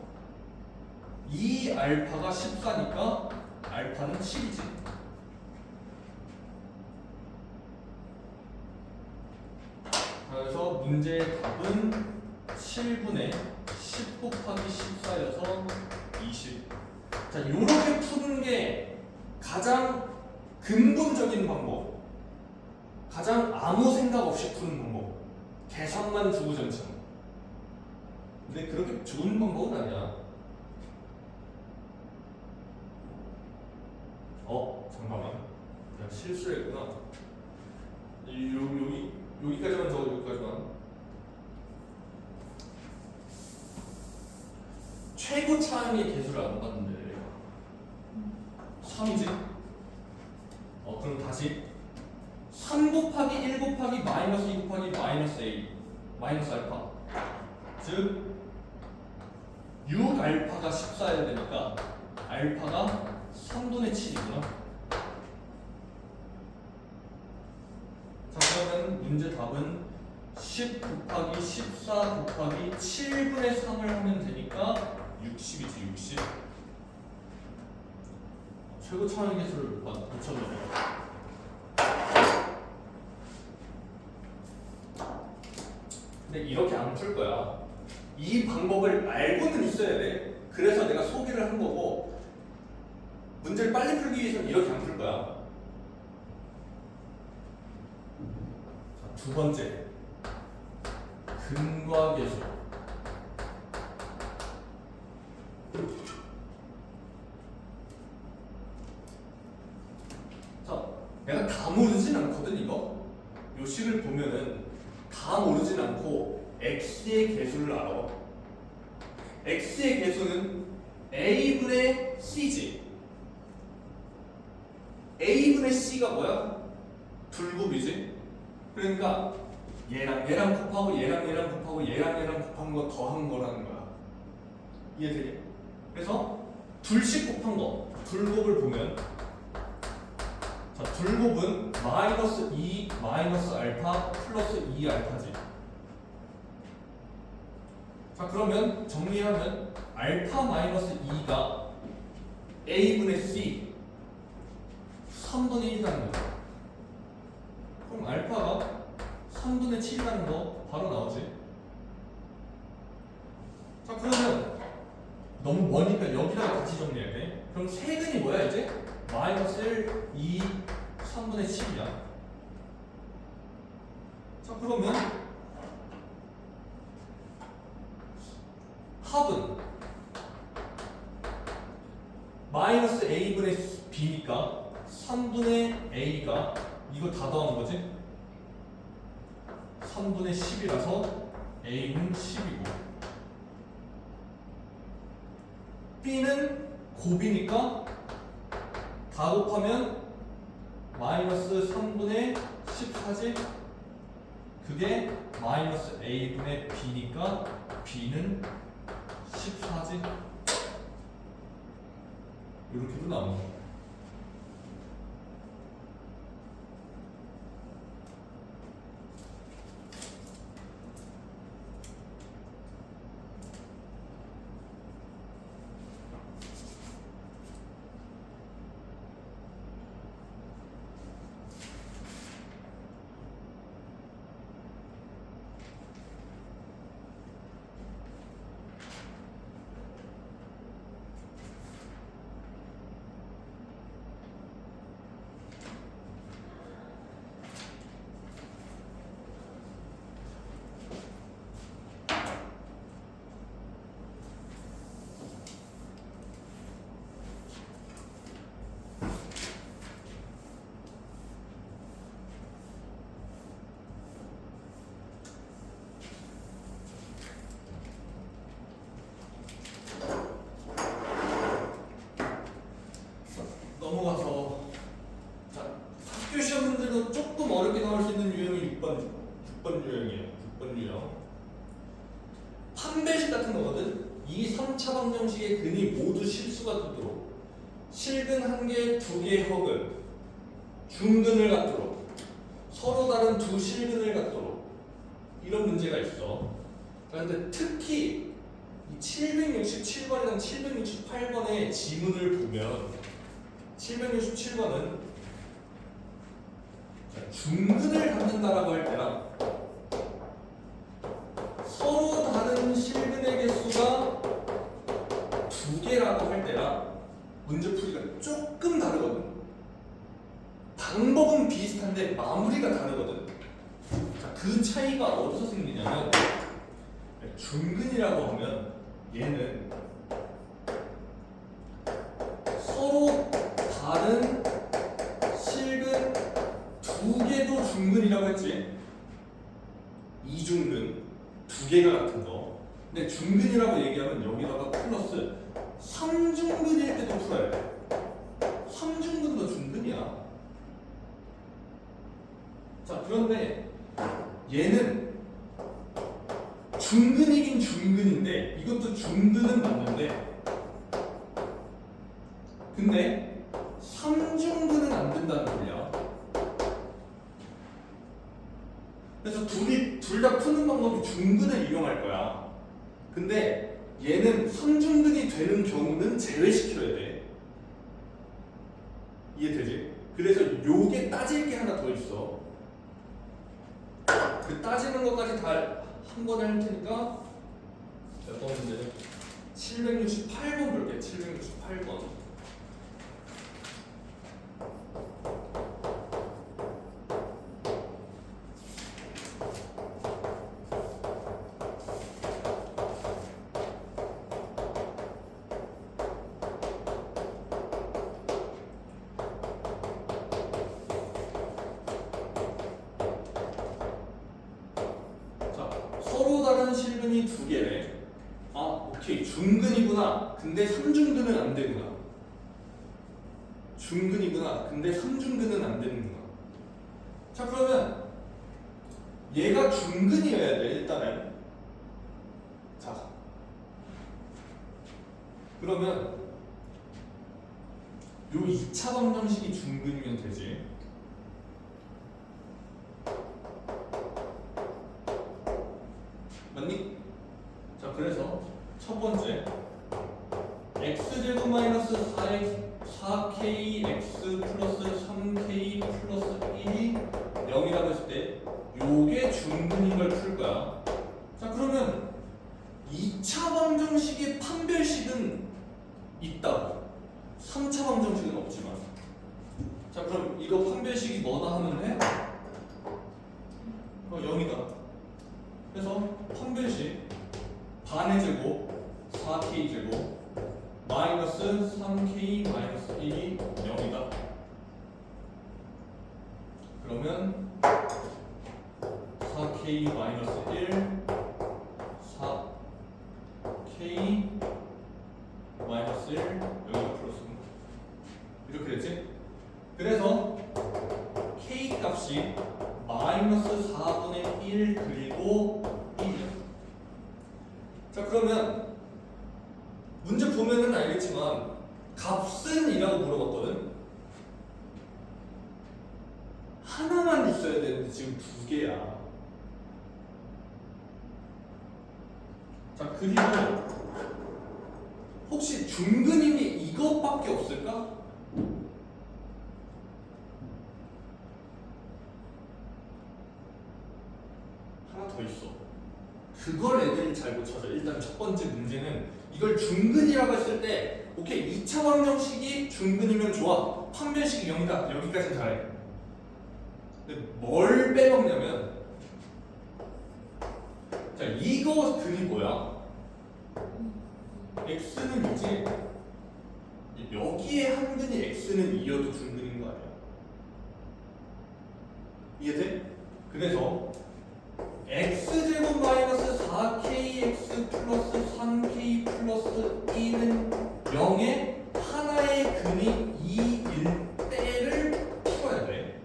2알파가 14니까 알파는 7이지. 그래서 문제의 답은 7분의 10 곱하기 14여서 20. 자, 요렇게 푸는 게 가장 근본적인 방법. 가장 아무 생각 없이 푸는 방법. 계산만 주구장창. 근데 그렇게 좋은 방법은 아니야. 잠깐만. 내가 실수했구나. 여기까지만 적어, 여기까지만. 최고 차항의 개수를 안 봤는데 3이지? 그럼 다시 3 곱하기 1 곱하기 마이너스 2 곱하기 마이너스 a 마이너스 알파, 즉 6알파가 14여야 되니까 알파가 3분의 7이구나. 자, 그러면 문제 답은 10 곱하기 14 곱하기 7분의 3을 하면 되니까 60이지 60. 최고 차원 계수를 붙여보세요. 근데 이렇게 안 풀 거야. 이 방법을 알고는 있어야 돼. 그래서 내가 소개를 한 거고, 문제를 빨리 풀기 위해서는 이렇게 안 풀 거야. 자, 두 번째, 근과 계수. 자, 내가 다 모르진 않거든 이거. 요 식을 보면은 다 모르진 않고 x의 개수를 알아. x의 개수는 a분의 c지. a분의 c가 뭐야? 둘곱이지. 그러니까 얘랑 얘랑 곱하고 얘랑 얘랑 곱하고 얘랑 얘랑 곱한 거 더한 거라는 거야. 이해되니? 그래서 둘씩 곱한 거, 둘곱을 보면, 자, 둘곱은 마이너스 2 마이너스 알파 플러스 2 알파지. 자, 그러면 정리하면 알파 마이너스 2가 a분의 c 3분의 1이라는 거야. 그럼 알파가 3분의 7이라는 거 바로 나오지. 자, 그러면 너무 머니까 여기다가 같이 정리해야 돼. 그럼 세근이 뭐야 이제? 마이너스 1, 2, 3분의 7이야. 자, 그러면 합은 마이너스 a분의 b니까 3분의 a가 이거 다 더한 거지? 3분의 10이라서 a는 10이고, b는 곱이니까 다 곱하면 마이너스 3분의 14지? 그게 마이너스 a분의 b니까 b는 14지? 이렇게도 나오는 거야. 넘어가서, 자, 학교 시험 문제도 조금 어렵게 나올 수 있는 유형이 6번 유형이에요. 6번 유형. 판별식 같은 거거든. 이 3차 방정식의 근이 모두 실수가 되도록, 실근 1개, 2개 허근, 중근을 갖도록, 서로 다른 두 실근을 갖도록, 이런 문제가 있어. 그런데 특히 이 767번이랑 768번의 지문을 보면, 767번은 중근을 갖는다라고 할 때랑 서로 다른 실근의 개수가 2개라고 할 때랑 문제풀이가 조금 다르거든. 방법은 비슷한데 마무리가 다르거든. 자, 그 차이가 어디서 생기냐면, 중근이라고 하면 얘는 서로 다른 실근 2개도 중근이라고 했지. 이중근 2개가 같은 거. 근데 중근이라고 얘기하면 여기다가 플러스 3중근일 때도 풀어야 돼. 3중근도 중근이야. 자, 그런데 얘는 중근이긴 중근인데, 이것도 중근은 맞는데, 근데 3중근은 안 된다는 소리야. 그래서 둘 다 푸는 방법이 중근을 이용할 거야. 근데 얘는 선중근이 되는 경우는 제외시켜야 돼. 이해되지? 그래서 요게 따질 게 하나 더 있어. 그 따지는 것까지 다 한 번에 할 테니까 몇 번 문제죠? 768번 볼게. 768번. 서로 다른 실근이 두 개래. 아, 오케이. 중근이구나. 근데 3중근은 안 되구나. 중근이구나. 근데 3중근은 안 되는구나. 자, 그러면 얘가 중근이어야 돼, 일단은. 자. 그러면 요 2차 방정식이 중근이면 되지. 맞니? 자, 그래서 첫 번째 x제곱 마이너스 4kx 플러스 3k 플러스 1이 0이라고 했을 때 요게 중근인 걸 풀 거야. 자, 그러면 2차 방정식의 판별식은 있다고. 3차 방정식은 없지만. 자, 그럼 이거 판별식이 뭐다 하면 해? 0이다. 그래서 판별식 반의 제곱 4k 제곱 마이너스 3k 마이너스 1이 0이다. 그러면 4k 마이너스 1 4k 마이너스 1 여기가 플러스 이렇게 됐지? 그래서 k 값이 마이너스 4분의 1 그리고 1이야. 자, 그러면 문제 보면은 알겠지만 값은 이라고 물어봤거든. 하나만 있어야 되는데 지금 두 개야. 자, 그리고 혹시 중근인 게 이것밖에 없을까? 하나 더 있어. 그걸 애들이 잘 못 찾아. 일단 첫 번째 문제는 이걸 중근이라고 했을 때 오케이 2차 방정식이 중근이면 좋아. 판별식이 0이다. 여기까지는 잘해. 근데 뭘 빼먹냐면 자, 이거 근이 뭐야? x는 2지. 여기에 한 근이 x는 2여도 중근인 거 아니야? 이해돼? 그래서 x제곱 마이너스 4kx 플러스 3k 플러스 1은 0에 하나의 근이 2일 때를 풀어야 돼.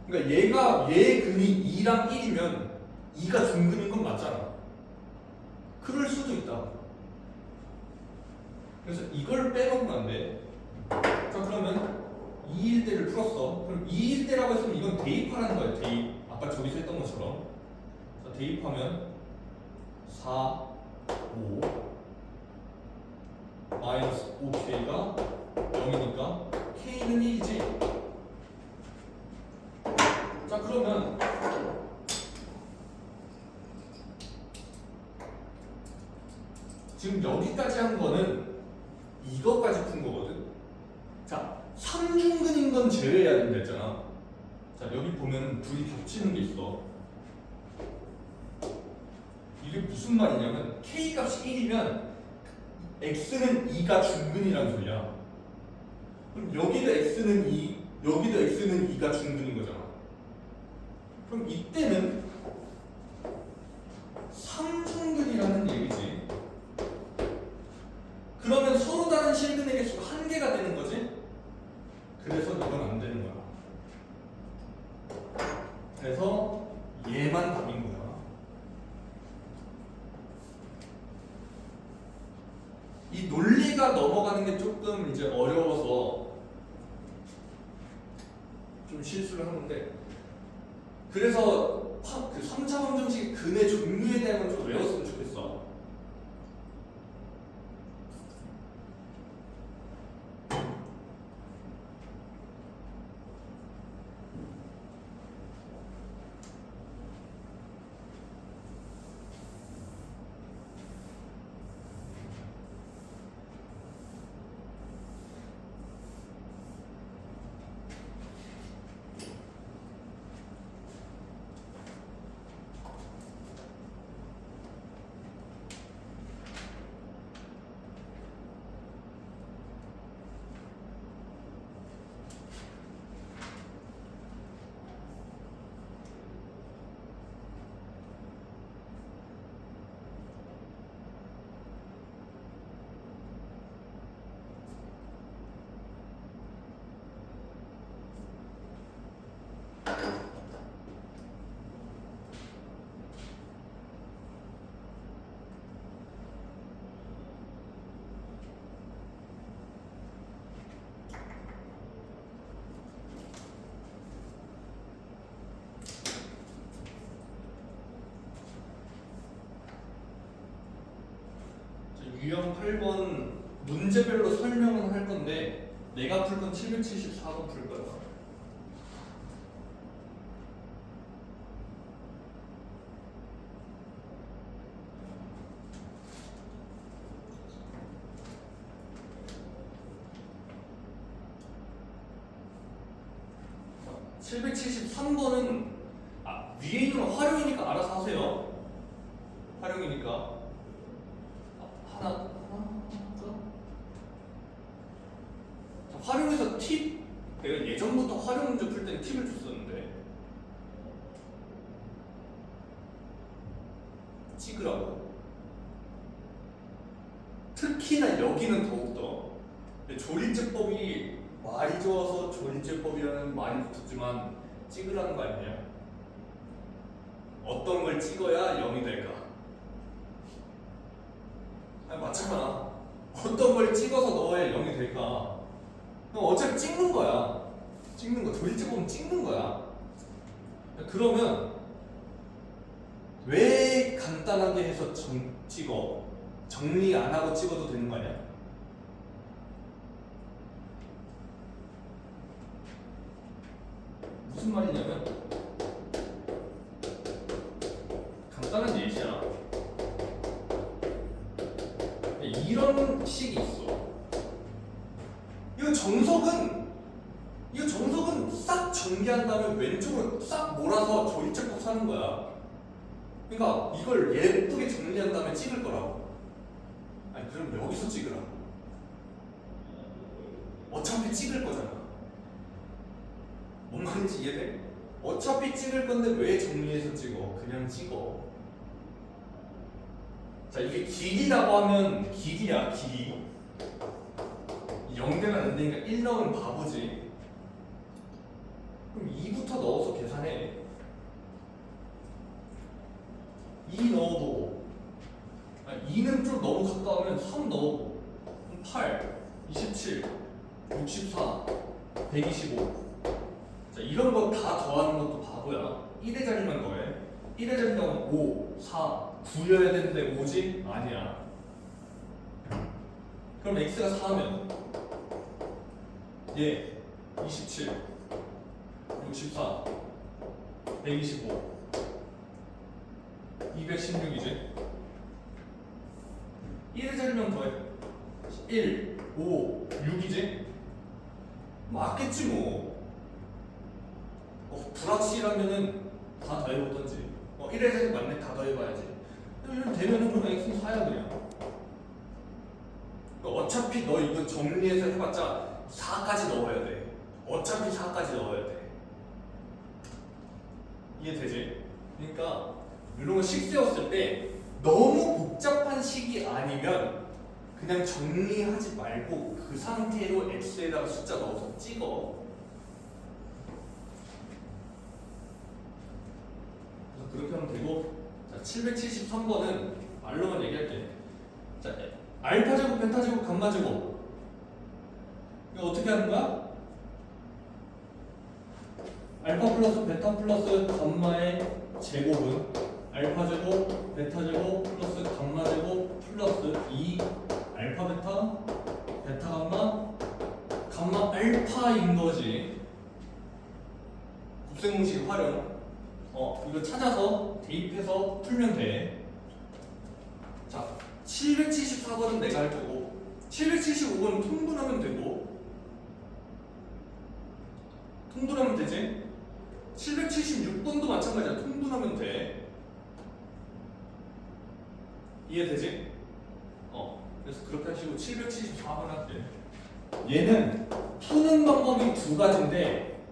그러니까 얘 근이 2랑 1이면 2가 중근인 건 맞잖아. 그럴 수도 있다. 그래서 이걸 빼먹으면 안 돼. 자, 그러면 2일 때를 풀었어. 그럼 2일 때라고 했으면 이건 대입하라는 거야. 대입. 아까 저기서 했던 것처럼. 자, 대입하면 4, 5 마이너스 5k가 0이니까 k는 1이지. 자, 그러면 지금 여기까지 한 거는 이거까지 푼 거거든. 자, 3중근인 건 제외해야 된다 했잖아. 자, 여기 보면 둘이 겹치는 게 있어. 이게 무슨 말이냐면 k 값이 1이면 x는 2가 중근이라는 소리야. 그럼 여기도 x는 2, 여기도 x는 2가 중근인 거잖아. 그럼 이때는 3중근이라는 얘기지. 그러면 서로 다른 실근의 개수가 한 개가 되는 거지. 그래서 이건 안 되는 거야. 그래서 얘만 답인 거야. 이 논리가 넘어가는 게 조금 이제 어려워서 좀 실수를 하는데 그래서 그 3차 방정식 근의 종류에 대한 건 좀 외웠으면 좋겠어. 유형 8번 문제별로 설명은 할 건데 내가 풀 건 774번 풀 거야. 자, 773번은 위에 있는 건 활용이니까 알아서 하세요. 활용이니까. 하나. 자, 활용에서 팁. 내가 예전부터 활용 문제 풀 때는 팁을 줬었는데 찍으라고. 특히나 여기는 더욱더 조리제법이 말이 좋아서 조리제법이라는 말이 붙었지만 찍으라는 거 아니냐? 어떤 걸 찍어야 0이 될까? 아니 맞잖아. 어떤 걸 찍어서 넣어야 0이 될까? 그럼 어차피 찍는 거야. 찍는 거. 조리제법은 찍는 거야. 그러면 왜 간단하게 해서 찍어? 정리 안 하고 찍어도 되는 거 아니야? 무슨 말이냐면 간단한 예시야. 이런 식이 있어. 이거 정석은 싹 전개한 다음에 왼쪽으로 싹 몰아서 조리제법 사는 거야. 그러니까 이걸 예쁘게 정리한 다음에 찍을 거라고. 아니 그럼 여기서 찍으라. 어차피 찍을 거잖아. 뭔 말인지 이해돼? 어차피 찍을 건데 왜 정리해서 찍어? 그냥 찍어. 자, 이게 길이라고 하면 길이야, 길이. 0대면 안 되니까 1 넣으면 바보지. 그럼 2부터 넣어서 계산해. 2 넣어보고. 2는 좀 너무 가까우면 3 넣어보고. 8, 27, 64, 125. 자, 이런 거 다 더하는 것도 바보야. 1의 자리만 더해. 1의 자리가 5, 4, 9여야 되는데 5지? 아니야. 그럼 x가 4면 얘 27, 64, 125, 216이지? 1의 자리만 더해. 1, 5, 6이지? 맞겠지 뭐. 불확실하면은 다 더해보던지. 1의 자리 맞네, 다 더해봐야지. 이런 되면은 그냥 x는 4야 그냥. 그러니까 어차피 너 이거 정리해서 해봤자 4까지 넣어야 돼. 어차피 4까지 넣어야 돼. 이해되지? 그러니까 이런 거 식 세웠을 때 너무 복잡한 식이 아니면 그냥 정리하지 말고 그 상태로 x에다가 숫자 넣어서 찍어. 그래서 그렇게 하면 되고. 자, 773번은 말로만 얘기할게. 자, 알파 제곱, 베타 제곱, 감마 제곱. 이거 어떻게 하는 거야? 알파 플러스 베타 플러스 감마의 제곱은 알파 제곱 베타 제곱 플러스 감마 제곱 플러스 2 알파 베타 베타 감마 감마 알파인 거지. 곱셈 공식 활용. 이거 찾아서 대입해서 풀면 돼. 자, 774번은 내가 할 거고 775번은 통분하면 되고 통분하면 되지. 776번도 마찬가지야. 통분하면 돼. 이해되지? 그래서 그렇게 하시고 774번 할게. 얘는 푸는 방법이 두 가지인데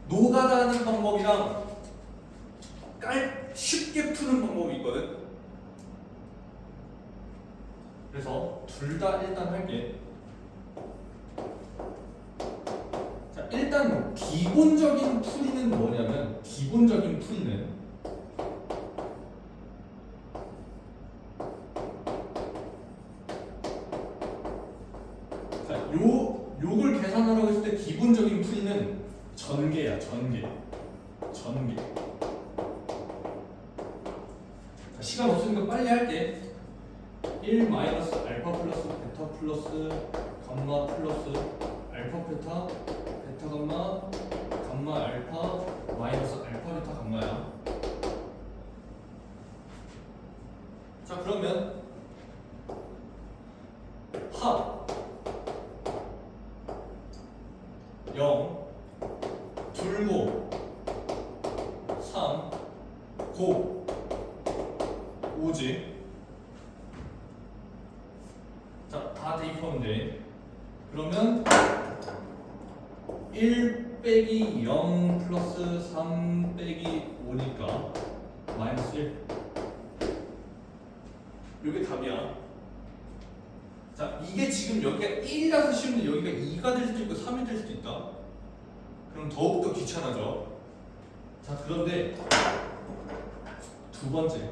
노가다 하는 방법이랑 쉽게 푸는 방법이 있거든. 그래서 둘 다 일단 할게. 자, 일단 기본적인 풀이는 뭐냐면 기본적인 풀이는 자, 요걸 계산하라고 했을 때 기본적인 풀이는 전개야. 전개. 자, 시간 없으니까 빨리 할게. 1 마이너스 알파 플러스 베타 플러스 감마 플러스 알파 베타 베타 감마 감마 알파 마이너스 알파 베타 감마야. 자, 그러면 합 0 둘고 3 고 5지. 자, 다 대입하면 돼. 그러면 1 빼기 0 플러스 3 빼기 5니까 마이너스 1. 이게 답이야. 자, 이게 지금 여기가 1이라서 쉬운데 여기가 2가 될 수도 있고 3이 될 수도 있다. 그럼 더욱더 귀찮아져. 자, 그런데 두 번째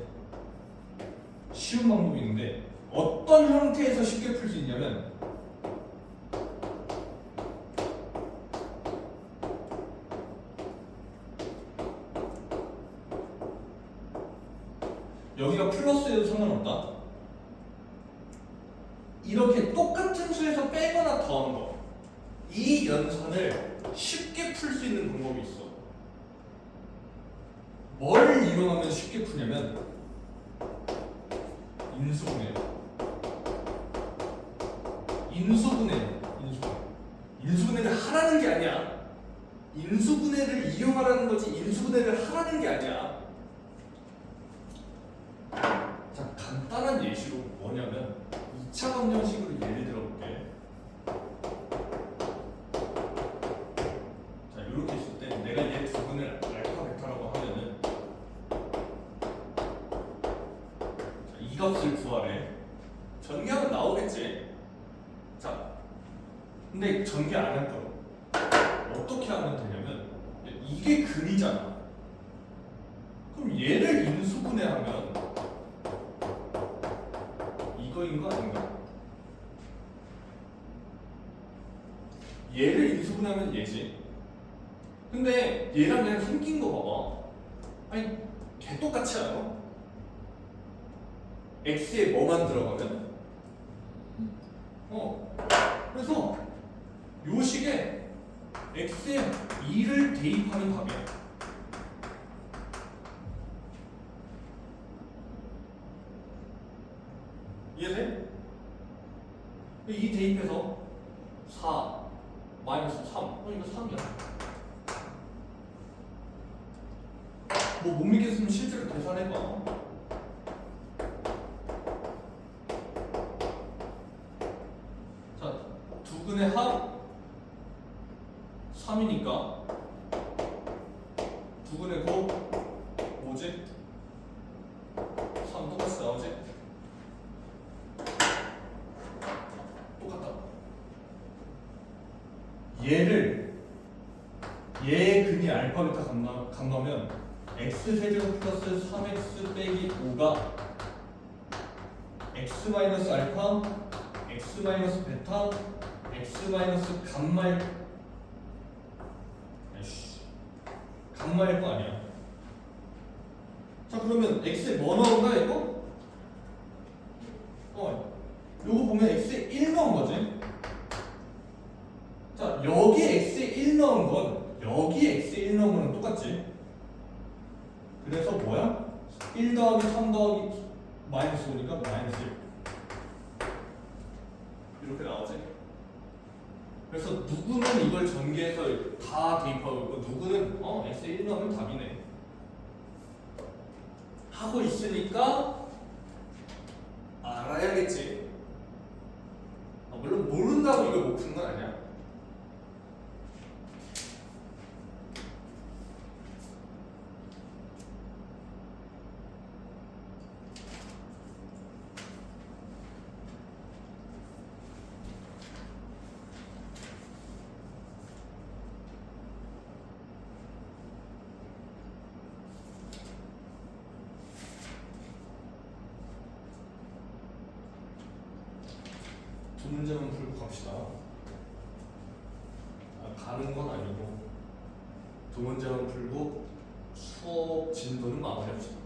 쉬운 방법이 있는데 어떤 형태에서 쉽게 풀 수 있냐면 여기가 플러스여도 상관없다. 이렇게 똑같은 수에서 빼거나 더한 거, 이 연산을 쉽게 풀 수 있는 방법이 있어. 뭘 이용하면 쉽게 푸냐면 인수분해. 인수분해를 하라는 게 아니야. 인수분해를 이용하라는 거지 인수분해를 하라는 게 아니야. 자, 간단한 예시로 뭐냐면 2차 방정식으로 예를 들어볼게. 자, 이렇게 있을 때 내가 얘 두 분을 알파 베타라고 하면은 자, 이 값을 구하래. 전개하면 나오겠지. 자, 근데 전개 안 할 거야. 어떻게 하면 되냐면 이게 근이잖아. 그럼 얘를 인수분해하면 이거인 거 아닌가? 얘를 인수분해하면 얘지. 근데 얘랑 얘랑 생긴 거 봐봐. 아니, 개 똑같지 않아? x에 뭐만 들어가면? 그래서 요 식에 x에 2를 대입하면 답이야. 이해돼? 이 대입해서 4 마이너스 3 이거 3이야. 뭐 못 믿겠으면 실제로 계산해봐. 자, 두근의 합 3이니까 두근의 곱 뭐지? 3 똑같이 나오지? 똑같다. 얘의 근이 알파 베타 감마면 x 세제곱 플러스 3x 빼기 5가 x 마이너스 알파 x 마이너스 베타 x 마이너스 감마일 감마일 거 아니야. 자 그러면 x에 뭐 넣은 거야 이거? 요거 보면 x에 1 넣은 거지. 자 여기에 x에 1 넣은 건 여기에 x에 1 넣은 거는 똑같지. 그래서 뭐야? 1 더하기 3 더하기 마이너스 5니까 마이너스 1 이렇게 나오지. 그래서 누구는 이걸 전개해서 다 대입하고 있고 누구는 x에 1 넣으면 답이네 하고 있으니까 알아야겠지. 물론 모른다고 이걸 못 푸는 건 아니야. 두 문제만 풀고 갑시다. 가는 건 아니고 두 문제만 풀고 수업 진도는 마무리합시다.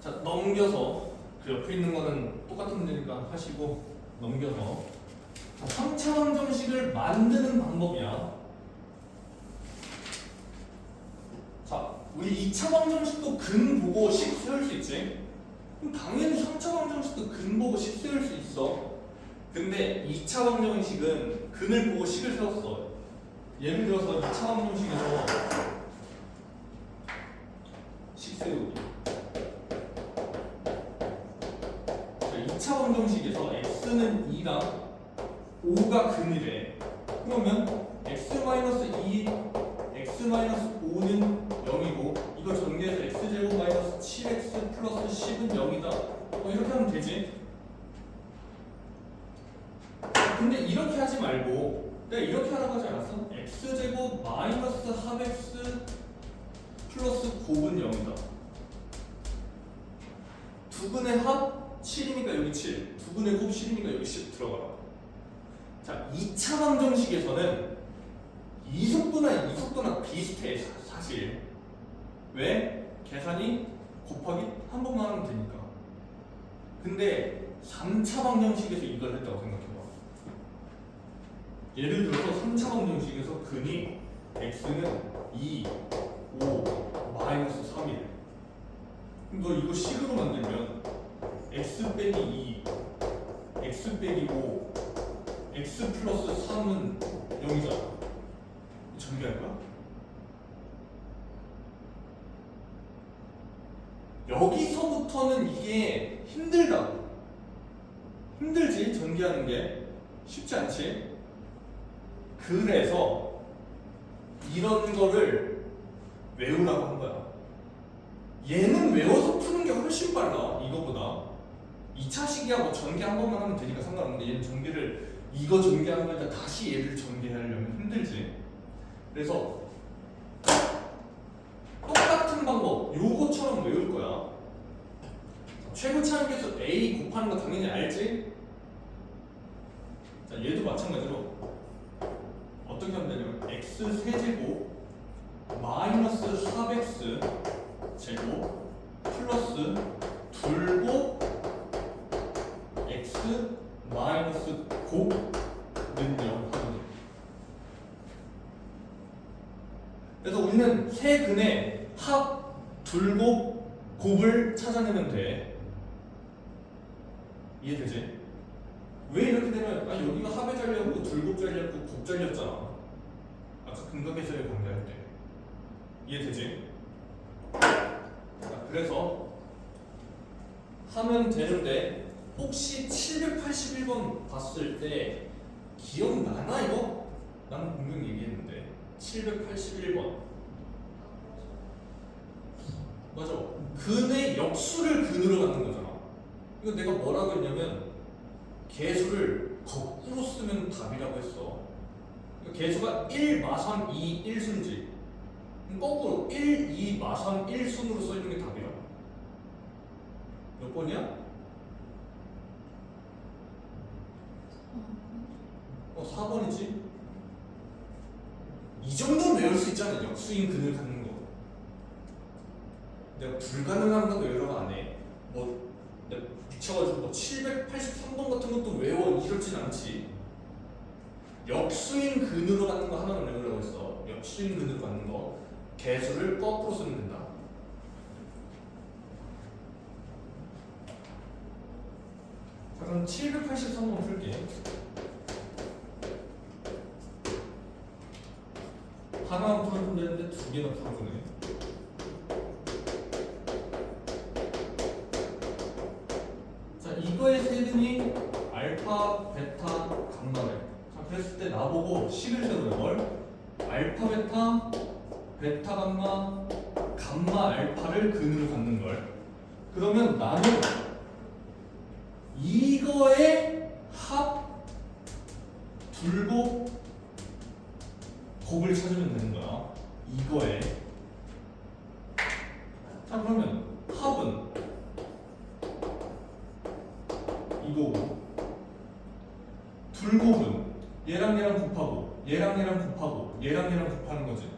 자 넘겨서 그 옆에 있는 거는 똑같은 문제니까 하시고 넘겨서 3차 방정식을 만드는 방법이야. 자 우리 2차 방정식도 근 보고 식 세울 수 있지. 그럼 당연히 3차 방정식도 근 보고 식 세울 수 있어. 근데 2차 방정식은 근을 보고 식을 세웠어. 예를 들어서 2차 방정식에서 식 세우기. 2차 방정식에서 x는 2랑 5가 근이래. 그러면 x-2, x-5는 0이고 이거 전개해서 x제곱 마이너스 7x 플러스 10은 0이다. 이렇게 하면 되지. 근데 이렇게 하지 말고 내가 이렇게 하라고 하지 않았어? x제곱 마이너스 합x 플러스 곱은 0이다. 두 근의 합 7이니까 여기 7, 두 근의 곱 10이니까 여기 10 들어가라. 자, 2차 방정식에서는 이 속도나 비슷해 사실. 왜? 계산이 곱하기 한 번만 하면 되니까. 근데 3차 방정식에서 이걸 했다고 생각해봐. 예를 들어서 3차 방정식에서 근이 x는 2, 5, 마이너스 3이래. 그럼 너 이거 식으로 만들면 x 빼기 2, x 빼기 5, x 플러스 3은 0이잖아. 전개할 거야? 여기서부터는 이게 힘들다. 힘들지, 전개하는 게. 쉽지 않지? 그래서 이런 거를 외우라고 한 거야. 얘는 외워서 푸는 게 훨씬 빨라, 이거보다. 2차식이야 뭐 전개 한 번만 하면 되니까 상관없는데 얘는 전개를 이거 전개하는 거니까 다시 얘를 전개하려면 힘들지. 그래서 똑같은 방법 요거처럼 외울 거야. 최고차함계수 a 곱하는 거 당연히 알지? 자 얘도 마찬가지로 어떻게 하면 되냐면 x 세제곱 마이너스 4x 제곱 플러스 둘곱 x 마이너스 곱는요. 그래서 우리는 세 근의 합, 둘곱, 곱을 찾아내면 돼. 이해되지? 왜 이렇게 되면 여기가 합에 잘렸고 둘곱 잘렸고 곱 잘렸잖아. 아까 근각계절에 관계할 때. 이해되지? 자, 그래서 하면 되는데 혹시 781번 봤을 때 기억나나 이거? 나는 분명 얘기했는데 781번 맞아. 근의 역수를 근으로 갖는 거잖아. 이거 내가 뭐라고 했냐면 개수를 거꾸로 쓰면 답이라고 했어. 그러니까 개수가 1, 마삼, 2, 1순지 거꾸로 1, 2, 마삼, 1순으로 써있는 게 답이라고. 몇 번이야? 4번이지? 이 정도는 외울 수 있잖아. 역수인 근을 갖는 거. 내가 불가능한 건 외우라고 안 해. 뭐 내가 미쳐가지고 뭐 783번 같은 것도 외워 이러진 않지. 역수인 근으로 갖는 거 하나만 외우라고 했어. 역수인 근으로 갖는 거. 개수를 거꾸로 쓰면 된다. 자, 그럼 783번 풀게. 하나만 풀어주면 되는데 두 개나 풀어주네. 자, 이거의 세근이 알파, 베타, 감마래. 자, 그랬을 때 나보고 식을 세우래. 뭘? 알파, 베타, 감마, 감마, 알파를 근으로 갖는 걸. 그러면 나는 이거의 합 둘곱 곱을 찾으면 되는 거야. 이거에. 자, 그러면 합은 이거고, 둘곱은 얘랑 얘랑 곱하고, 얘랑 얘랑 곱하고, 얘랑 얘랑 곱하는 거지.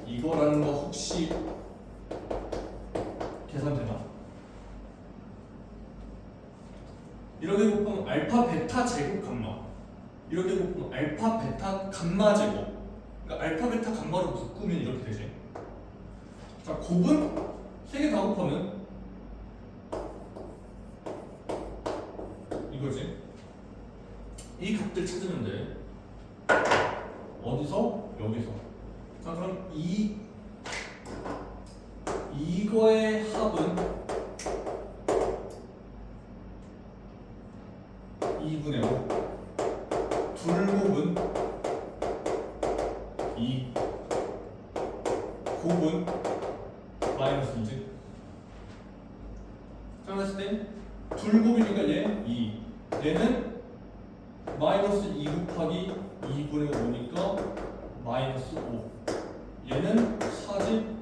이거라는 거 혹시 계산되나? 이렇게 곱하면 알파, 베타, 제곱, 감마. 이렇게 곱하면 알파, 베타, 감마 제곱. 그러니까 알파, 베타, 감마로 묶으면 이렇게 되지. 자, 곱은 3개 다 곱하면 이거지. 이 값들 찾으면 돼. 어디서? 여기서. 자, 그럼 이거의 합은 2분의 5. 둘곱은 2, 곱은 마이너스 2지. 자, 그랬을 때 둘곱이니까 얘 2, 얘는 마이너스 2 곱하기 2분의 5니까 마이너스 5, 얘는 4지.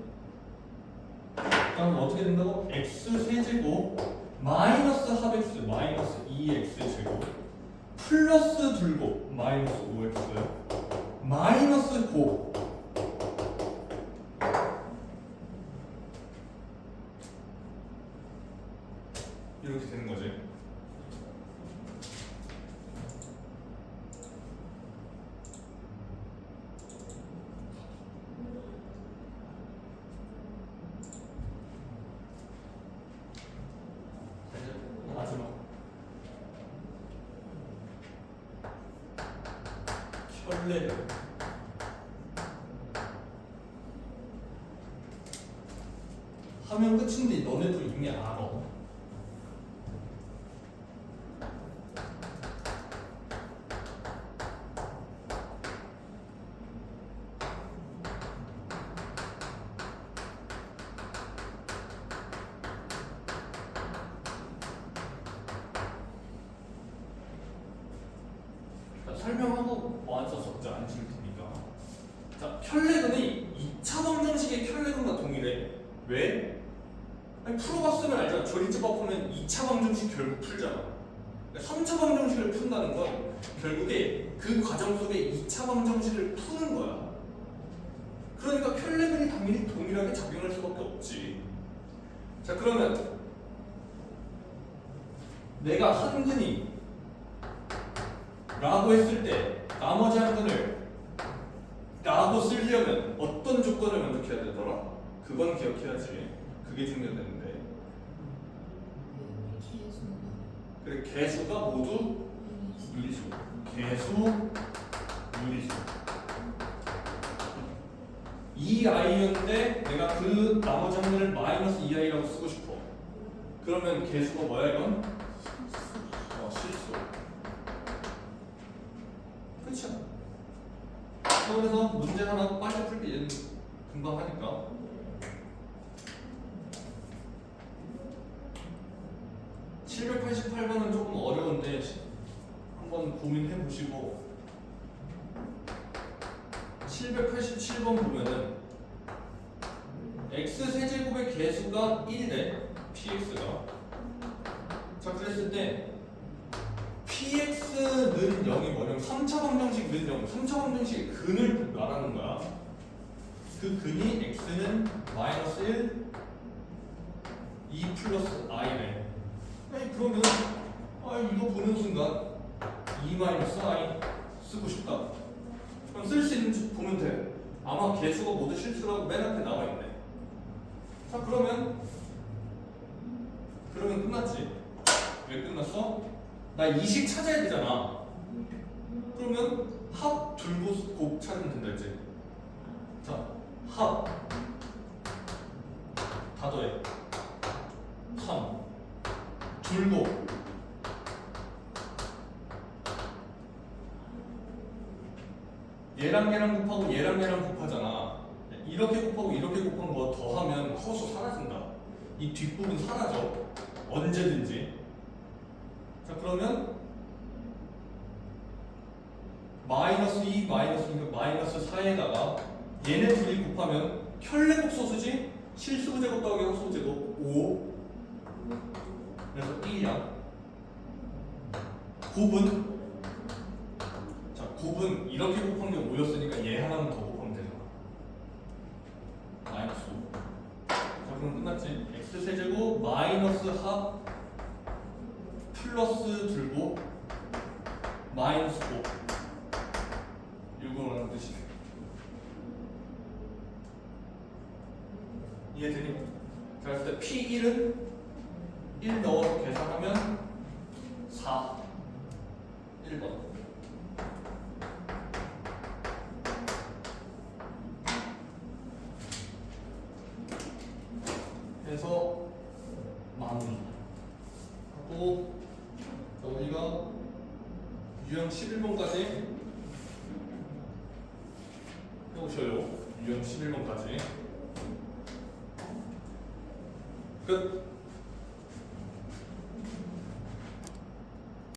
그럼 어떻게 된다고? x 세제곱 마이너스 합 x 마이너스 2x 제곱 플러스 둘곱 마이너스 5x 마이너스 9 이렇게 되는 거지. 마지막 혈례를 하면 끝인데 너네도 이미 알아. 설명하고 와서 적자 안 줄 테니까. 자, 켤레근이 2차 방정식의 켤레근과 동일해. 왜? 아니, 풀어봤으면 알잖아. 조리집합하면 2차 방정식 결국 풀잖아. 3차 방정식을 푼다는 건 결국에 그 과정 속에 2차 방정식을 푸는 거야. 그러니까 켤레근이 당연히 동일하게 작용할 수밖에 없지. 자, 그러면 내가 한 근이 라고 했을 때 나머지 한 근을 라고 쓰려면 어떤 조건을 만족해야 되더라? 그건 기억해야지. 그게 중요한데. 그래, 개수가 모두 1수. 개수 유리수. 2i였는데 내가 그 나머지 항들을 마이너스 2i라고 쓰고 싶어. 그러면 개수가 뭐야 이건? 실수. 그쵸? 그래서 문제 하나 빨리 풀기 얘는 금방 하니까. (788번은) 조금 어려운데 한번 고민해 보시고 787번 보면은 x세제곱의 개수가 1대 px가. 자 그랬을 때 px는 0이 뭐냐면 3차 방정식는 0, 3차 방정식의 근을 말하는 거야. 그 근이 x는 마이너스 1, 2 플러스 i네. 아니 그러면 이거 보는 순간 2 마이너스 i 쓰고 싶다. 그럼 쓸 수 있는지 보면 돼. 아마 개수가 모두 실수라고 맨 앞에 나와 있네. 자 그러면 끝났지. 왜 끝났어? 나 이식 찾아야 되잖아. 그러면 합 둘고 곱 찾으면 된다 했지. 자 합 다 더해 3 둘고 얘랑 곱하고 얘랑 곱하잖아. 이렇게 곱하고 이렇게 곱한 거 더하면 허수 사라진다. 이 뒷부분 사라져. 언제든지. 자 그러면 마이너스 2 마이너스 2 마이너스 4에다가 얘네 둘이 곱하면 혈내곱 소수지? 실수부 제곱 더하기 허수부 제곱 5. 그래서 1이야. 곱은 곱은 이렇게 곱한 게 5였으니까 얘 하나는 더 곱하면 되잖아. 마이너스 5. 자 그럼 끝났지. x세제곱 마이너스 합 플러스 들고 마이너스 5 이거라는 뜻이네. 이해되니? 자 그래서 P1은 1 넣어서 계산하면 4 1번. 해서 마무리 하고 여기가 유형 11번까지 해오셔요. 유형 11번까지 끝.